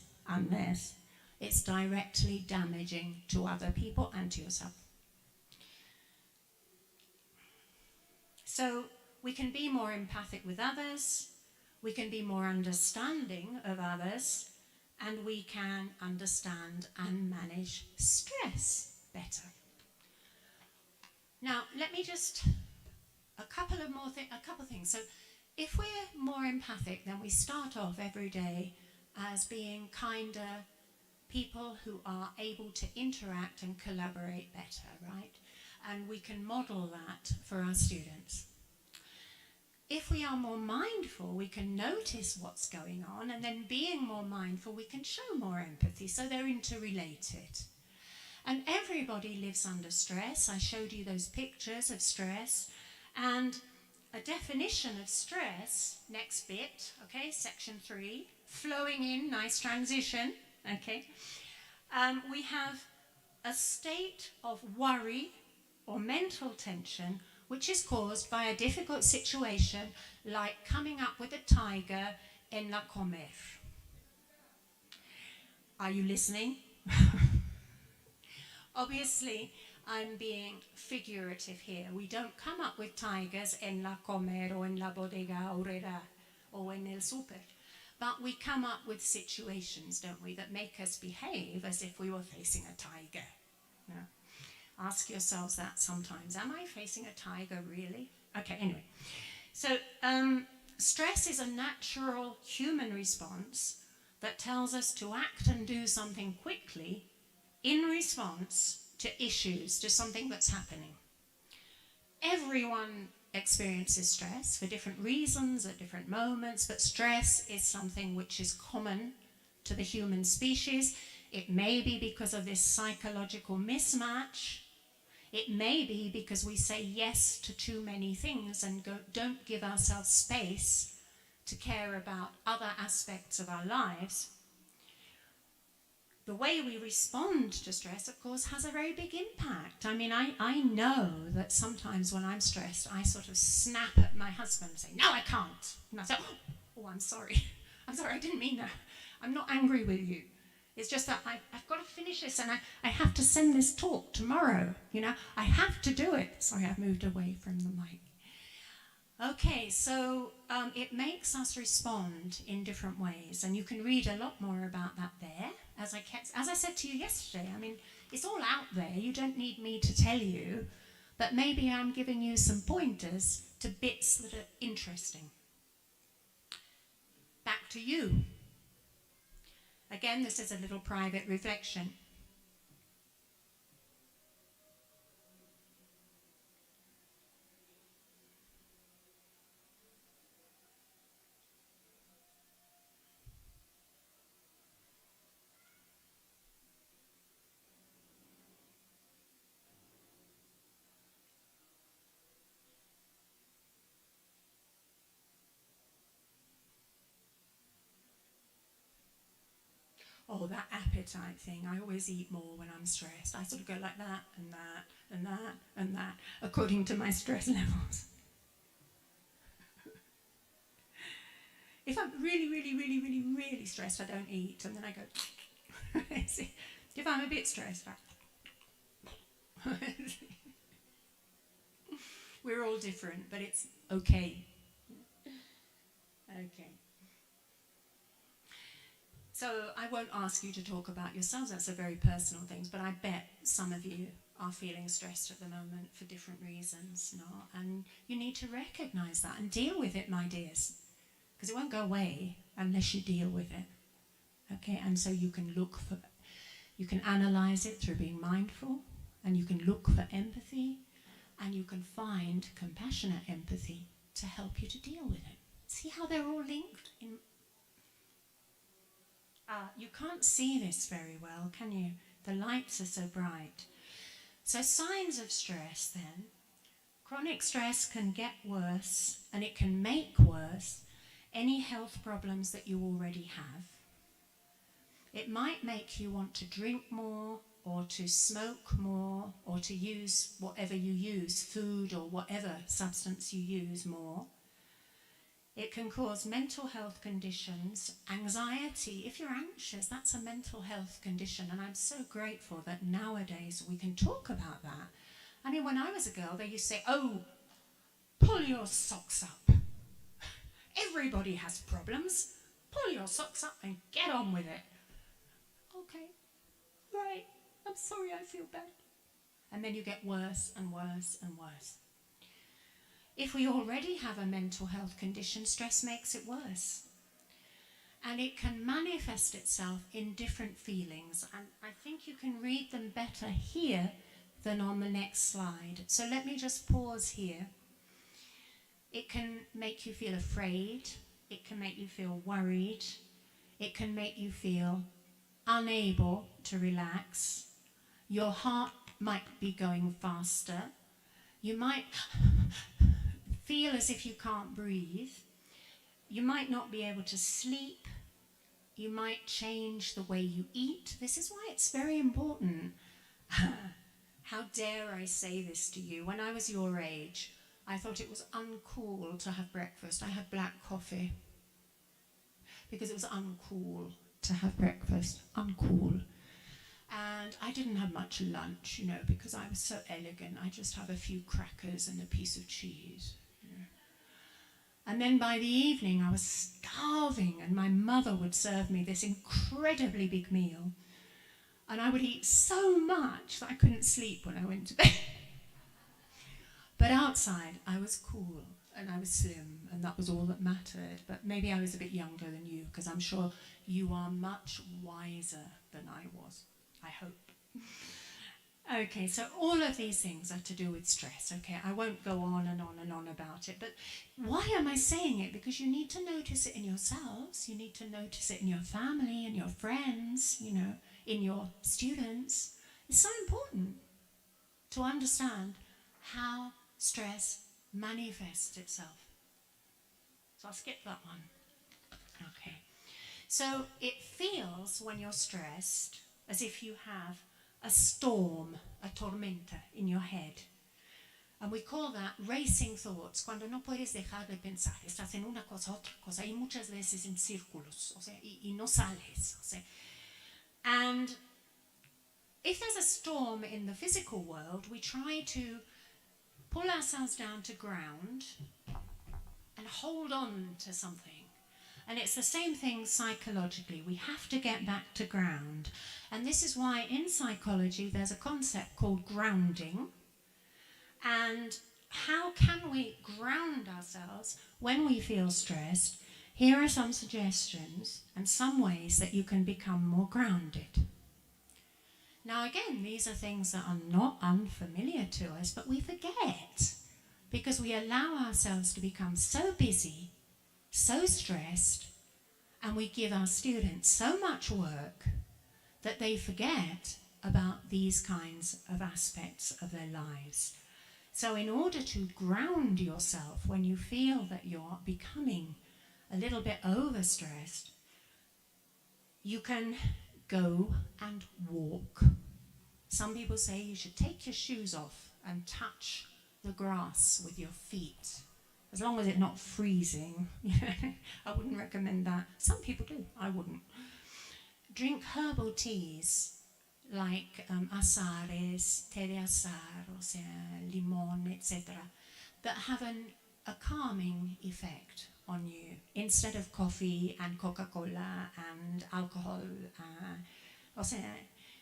it's directly damaging to other people and to yourself. So we can be more empathic with others, we can be more understanding of others, and we can understand and manage stress better. Now, let me just, a couple things. So if we're more empathic, then we start off every day as being kinder people who are able to interact and collaborate better, right? And we can model that for our students. If we are more mindful, we can notice what's going on, and then being more mindful, we can show more empathy, so they're interrelated. And everybody lives under stress. I showed you those pictures of stress, and a definition of stress, next bit, okay, section 3, flowing in, nice transition, okay. We have a state of worry or mental tension which is caused by a difficult situation, like coming up with a tiger en la comer. Are you listening? Obviously, I'm being figurative here. We don't come up with tigers en la comer or en la bodega obrera or en el super. But we come up with situations, don't we, that make us behave as if we were facing a tiger. No. Ask yourselves that sometimes. Am I facing a tiger, really? Okay, anyway. So stress is a natural human response that tells us to act and do something quickly in response to issues, to something that's happening. Everyone experiences stress for different reasons at different moments, but stress is something which is common to the human species. It may be because of this psychological mismatch. It may be because we say yes to too many things and don't give ourselves space to care about other aspects of our lives. The way we respond to stress, of course, has a very big impact. I mean, I know that sometimes when I'm stressed, I sort of snap at my husband and say, no, I can't. And I say, oh, I'm sorry. I'm sorry, I didn't mean that. I'm not angry with you. It's just that I've got to finish this, and I have to send this talk tomorrow. You know, I have to do it. Sorry, I've moved away from the mic. Okay, so it makes us respond in different ways, and you can read a lot more about that there. As I said to you yesterday, I mean, it's all out there. You don't need me to tell you. but maybe I'm giving you some pointers to bits that are interesting. Back to you. Again, this is a little private reflection. Oh, that appetite thing. I always eat more when I'm stressed. I sort of go like that and that and that and that, according to my stress levels. If I'm really stressed, I don't eat, and then I go. If I'm a bit stressed, we're all different, but it's okay. Okay. So I won't ask you to talk about yourselves, that's a very personal thing, but I bet some of you are feeling stressed at the moment for different reasons, no? And you need to recognise that and deal with it, my dears, because it won't go away unless you deal with it. Okay, and so you can analyse it through being mindful, and you can look for empathy, and you can find compassionate empathy to help you to deal with it. See how they're all linked? You can't see this very well, can you? The lights are so bright. So signs of stress then. Chronic stress can get worse, and it can make worse any health problems that you already have. It might make you want to drink more, or to smoke more, or to use whatever you use, food or whatever substance you use more. It can cause mental health conditions, anxiety. If you're anxious, that's a mental health condition, and I'm so grateful that nowadays we can talk about that. I mean, when I was a girl, they used to say, oh, pull your socks up. Everybody has problems. Pull your socks up and get on with it. Okay, right, I'm sorry, I feel bad. And then you get worse and worse and worse. If we already have a mental health condition, stress makes it worse. And it can manifest itself in different feelings. And I think you can read them better here than on the next slide. So let me just pause here. It can make you feel afraid. It can make you feel worried. It can make you feel unable to relax. Your heart might be going faster. You might feel as if you can't breathe. You might not be able to sleep. You might change the way you eat. This is why it's very important. How dare I say this to you? When I was your age, I thought it was uncool to have breakfast. I had black coffee because it was uncool to have breakfast. Uncool. And I didn't have much lunch, because I was so elegant. I just have a few crackers and a piece of cheese. And then by the evening, I was starving, and my mother would serve me this incredibly big meal. And I would eat so much that I couldn't sleep when I went to bed. But outside, I was cool, and I was slim, and that was all that mattered. But maybe I was a bit younger than you, because I'm sure you are much wiser than I was. I hope. Okay, so all of these things are to do with stress, okay? I won't go on and on and on about it, but why am I saying it? Because you need to notice it in yourselves, you need to notice it in your family, in your friends, in your students. It's so important to understand how stress manifests itself. So I'll skip that one. Okay. So it feels, when you're stressed, as if you have a storm, a tormenta in your head. And we call that racing thoughts, cuando no puedes dejar de pensar, estás en una cosa, otra cosa, y muchas veces en círculos, y no sales. And if there's a storm in the physical world, we try to pull ourselves down to ground and hold on to something. And it's the same thing psychologically. We have to get back to ground. And this is why in psychology there's a concept called grounding. And how can we ground ourselves when we feel stressed? Here are some suggestions and some ways that you can become more grounded. Now again, these are things that are not unfamiliar to us, but we forget because we allow ourselves to become so busy, so stressed, and we give our students so much work that they forget about these kinds of aspects of their lives. So in order to ground yourself when you feel that you're becoming a little bit overstressed, you can go and walk. Some people say you should take your shoes off and touch the grass with your feet, as long as it's not freezing. I wouldn't recommend that. Some people do, I wouldn't. Drink herbal teas like asares, té de asar, o sea, limon, etc., that have a calming effect on you instead of coffee and Coca-Cola and alcohol. O sea,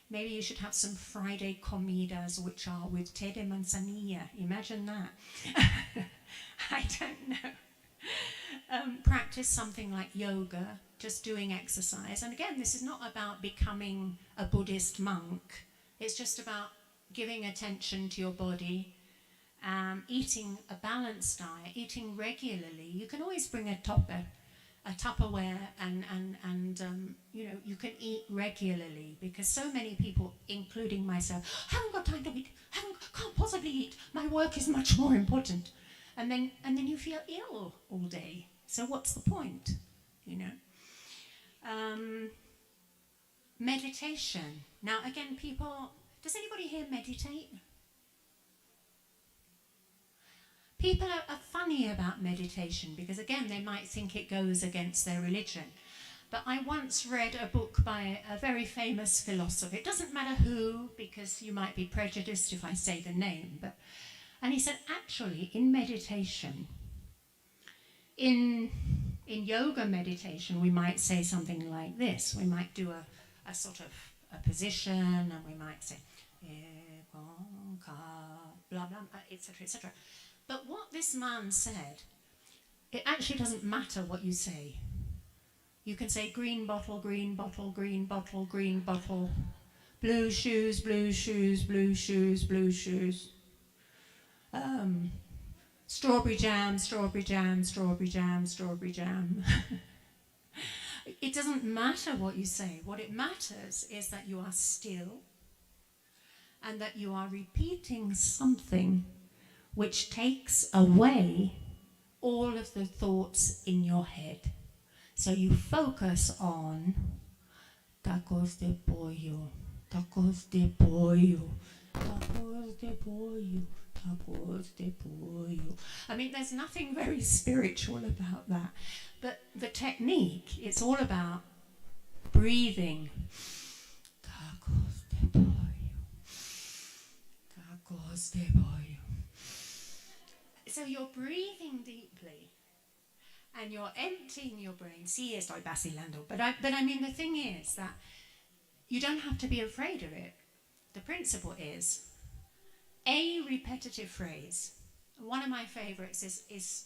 maybe you should have some Friday comidas which are with té de manzanilla. Imagine that. I don't know. Practice something like yoga, just doing exercise. And again, this is not about becoming a Buddhist monk. It's just about giving attention to your body, eating a balanced diet, eating regularly. You can always bring a Tupperware and you can eat regularly, because so many people, including myself, haven't got time to eat, can't possibly eat, my work is much more important. And then you feel ill all day. So what's the point, Meditation. Now again, people, does anybody here meditate? People are funny about meditation because again, they might think it goes against their religion. But I once read a book by a very famous philosopher. It doesn't matter who, because you might be prejudiced if I say the name, and he said, actually, in meditation, in yoga meditation, we might say something like this. We might do a sort of a position, and we might say, blah, blah, etc., etc. But what this man said, it actually doesn't matter what you say. You can say green bottle, green bottle, green bottle, green bottle, blue shoes, blue shoes, blue shoes, blue shoes. Strawberry jam, strawberry jam, strawberry jam, strawberry jam. It doesn't matter what you say. What it matters is that you are still and that you are repeating something which takes away all of the thoughts in your head. So you focus on tacos de pollo, tacos de pollo, tacos de pollo, tacos de pollo. I mean, there's nothing very spiritual about that. But the technique, it's all about breathing. Tacos de pollo, tacos de pollo. So you're breathing deeply and you're emptying your brain. Sí, estoy vacilando. But I mean, the thing is that you don't have to be afraid of it. The principle is a repetitive phrase. One of my favorites is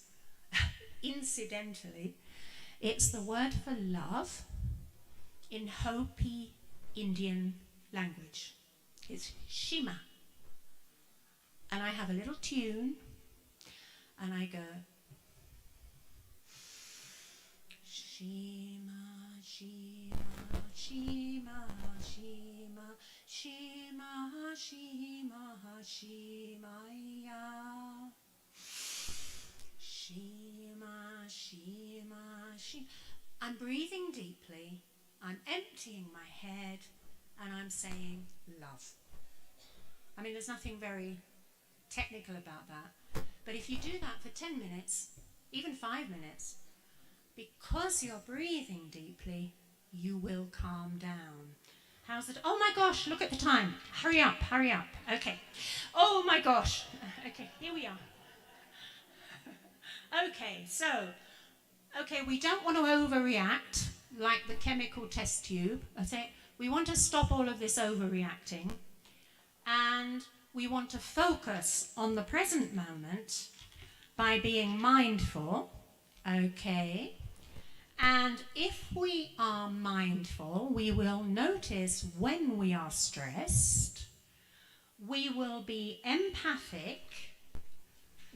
incidentally, it's the word for love in Hopi Indian language. It's Shima. And I have a little tune, and I go, Shima, Shima, Shima, Shima, Shima, Shima, Shimaya. Shima, Shima, Shima. I'm breathing deeply, I'm emptying my head, and I'm saying love. I mean, there's nothing very technical about that. But if you do that for 10 minutes, even 5 minutes, because you're breathing deeply, you will calm down. How's it? Oh my gosh, look at the time. Hurry up, hurry up. Okay. Oh my gosh. Okay, here we are. Okay, so, we don't want to overreact like the chemical test tube. I say we want to stop all of this overreacting, and we want to focus on the present moment by being mindful, okay? And if we are mindful, we will notice when we are stressed, we will be empathic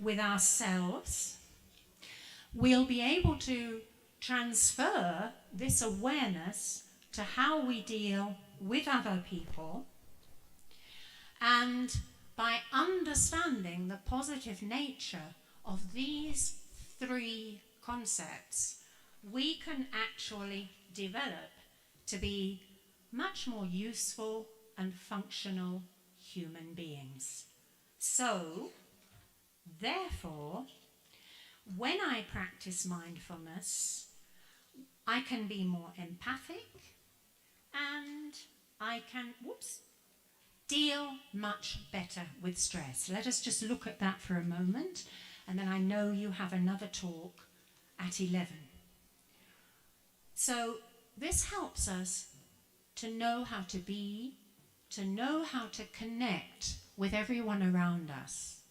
with ourselves, we'll be able to transfer this awareness to how we deal with other people, and by understanding the positive nature of these three concepts, we can actually develop to be much more useful and functional human beings. So, therefore, when I practice mindfulness, I can be more empathic and I can, deal much better with stress. Let us just look at that for a moment, and then I know you have another talk at 11. So this helps us to know how to be, to know how to connect with everyone around us,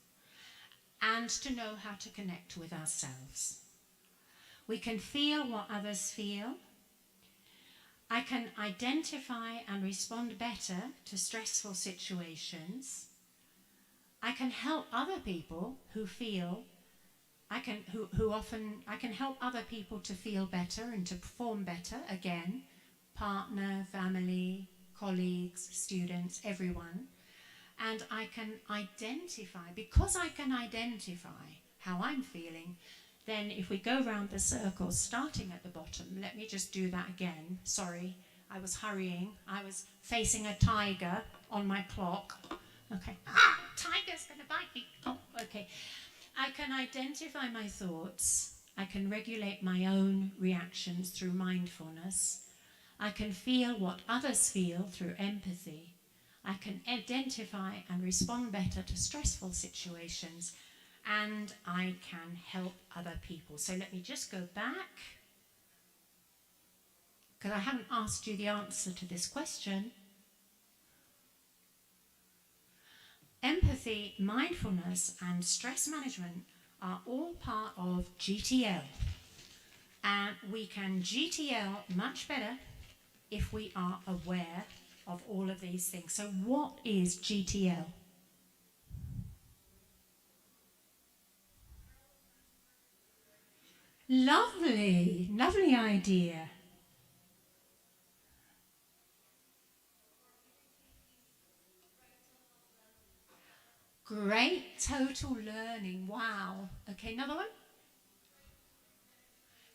and to know how to connect with ourselves. We can feel what others feel. I can identify and respond better to stressful situations. I can help other people who feel, I can help other people to feel better and to perform better, again, partner, family, colleagues, students, everyone. And I can identify, because I can identify how I'm feeling, then if we go round the circle, starting at the bottom, let me just do that again. Sorry, I was hurrying. I was facing a tiger on my clock. Okay. Tiger's going to bite me. Oh, okay. I can identify my thoughts. I can regulate my own reactions through mindfulness. I can feel what others feel through empathy. I can identify and respond better to stressful situations. And I can help other people. So let me just go back, because I haven't asked you the answer to this question. Empathy, mindfulness, and stress management are all part of GTL. And we can GTL much better if we are aware of all of these things. So what is GTL? Lovely, lovely idea. Great total learning, wow. Okay, another one?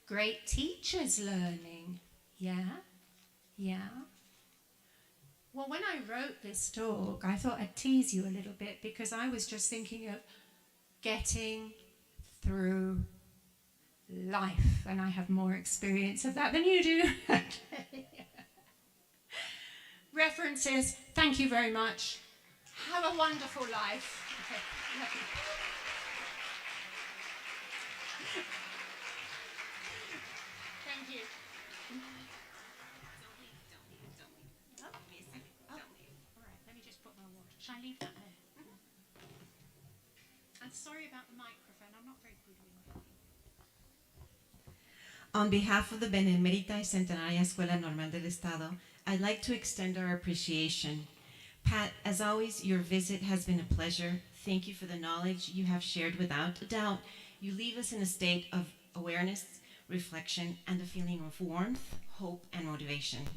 Great teachers learning, yeah. Well, when I wrote this talk, I thought I'd tease you a little bit because I was just thinking of getting through life, and I have more experience of that than you do. Okay. References, thank you very much. Have a wonderful life. Okay. Love you. Thank you. Don't leave. Oh, all right, let me just put my water. Shall I leave that there? I'm sorry about the microphone. I'm not very good with it. On behalf of the Benemérita y Centenaria Escuela Normal del Estado, I'd like to extend our appreciation. Pat, as always, your visit has been a pleasure. Thank you for the knowledge you have shared. Without a doubt, you leave us in a state of awareness, reflection, and a feeling of warmth, hope, and motivation.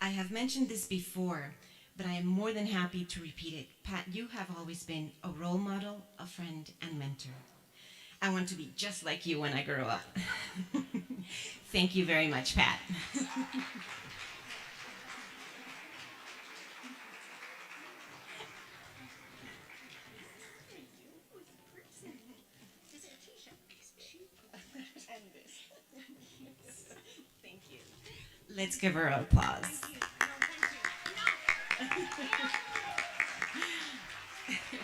I have mentioned this before, but I am more than happy to repeat it. Pat, you have always been a role model, a friend, and mentor. I want to be just like you when I grow up. Thank you very much, Pat. Is it a t-shirt? And this. Thank you. Let's give her applause. Thank you. No, thank you. No.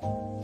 you.